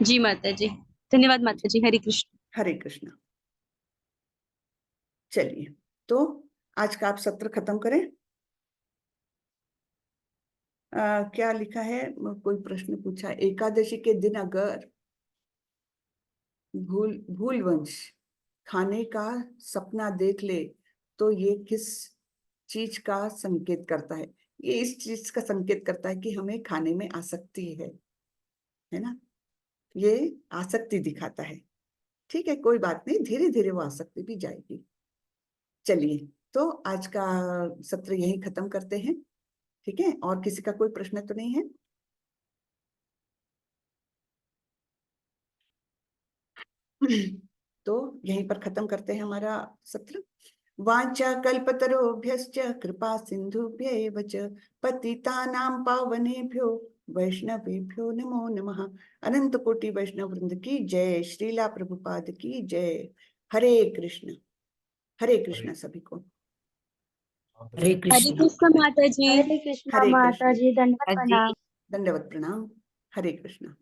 जी माता जी, धन्यवाद माता जी। हरे कृष्ण। हरे कृष्ण। चलिए, तो आज का आप सत्र खत्म करें। क्या लिखा है, कोई प्रश्न पूछा, एकादशी के दिन अगर भूल वंश खाने का सपना देख ले तो ये किस चीज का संकेत करता है? ये इस चीज का संकेत करता है कि हमें खाने में आसक्ति है ना, ये आसक्ति दिखाता है। ठीक है, कोई बात नहीं, धीरे धीरे वो आसक्ति भी जाएगी। चलिए, तो आज का सत्र यही खत्म करते हैं। ठीक है, और किसी का कोई प्रश्न तो नहीं है? तो यहीं पर खत्म करते हैं हमारा सत्र। वाचा कल्पतरुभ्यश्च कृपा सिंधुभ्य एव च पतितानां पावनेभ्यो वैष्णवेभ्यो नमो नमः। अनंत कोटि वैष्णव वृंद की जय, श्रीला प्रभुपाद की जय। हरे कृष्ण सभी को। हरे हरे कृष्ण। कृष्ण माता जी। हरे कृष्णा हरे माता कृष्ण। जी, दंडवत प्रणाम। दंडवत प्रणाम। हरे कृष्ण।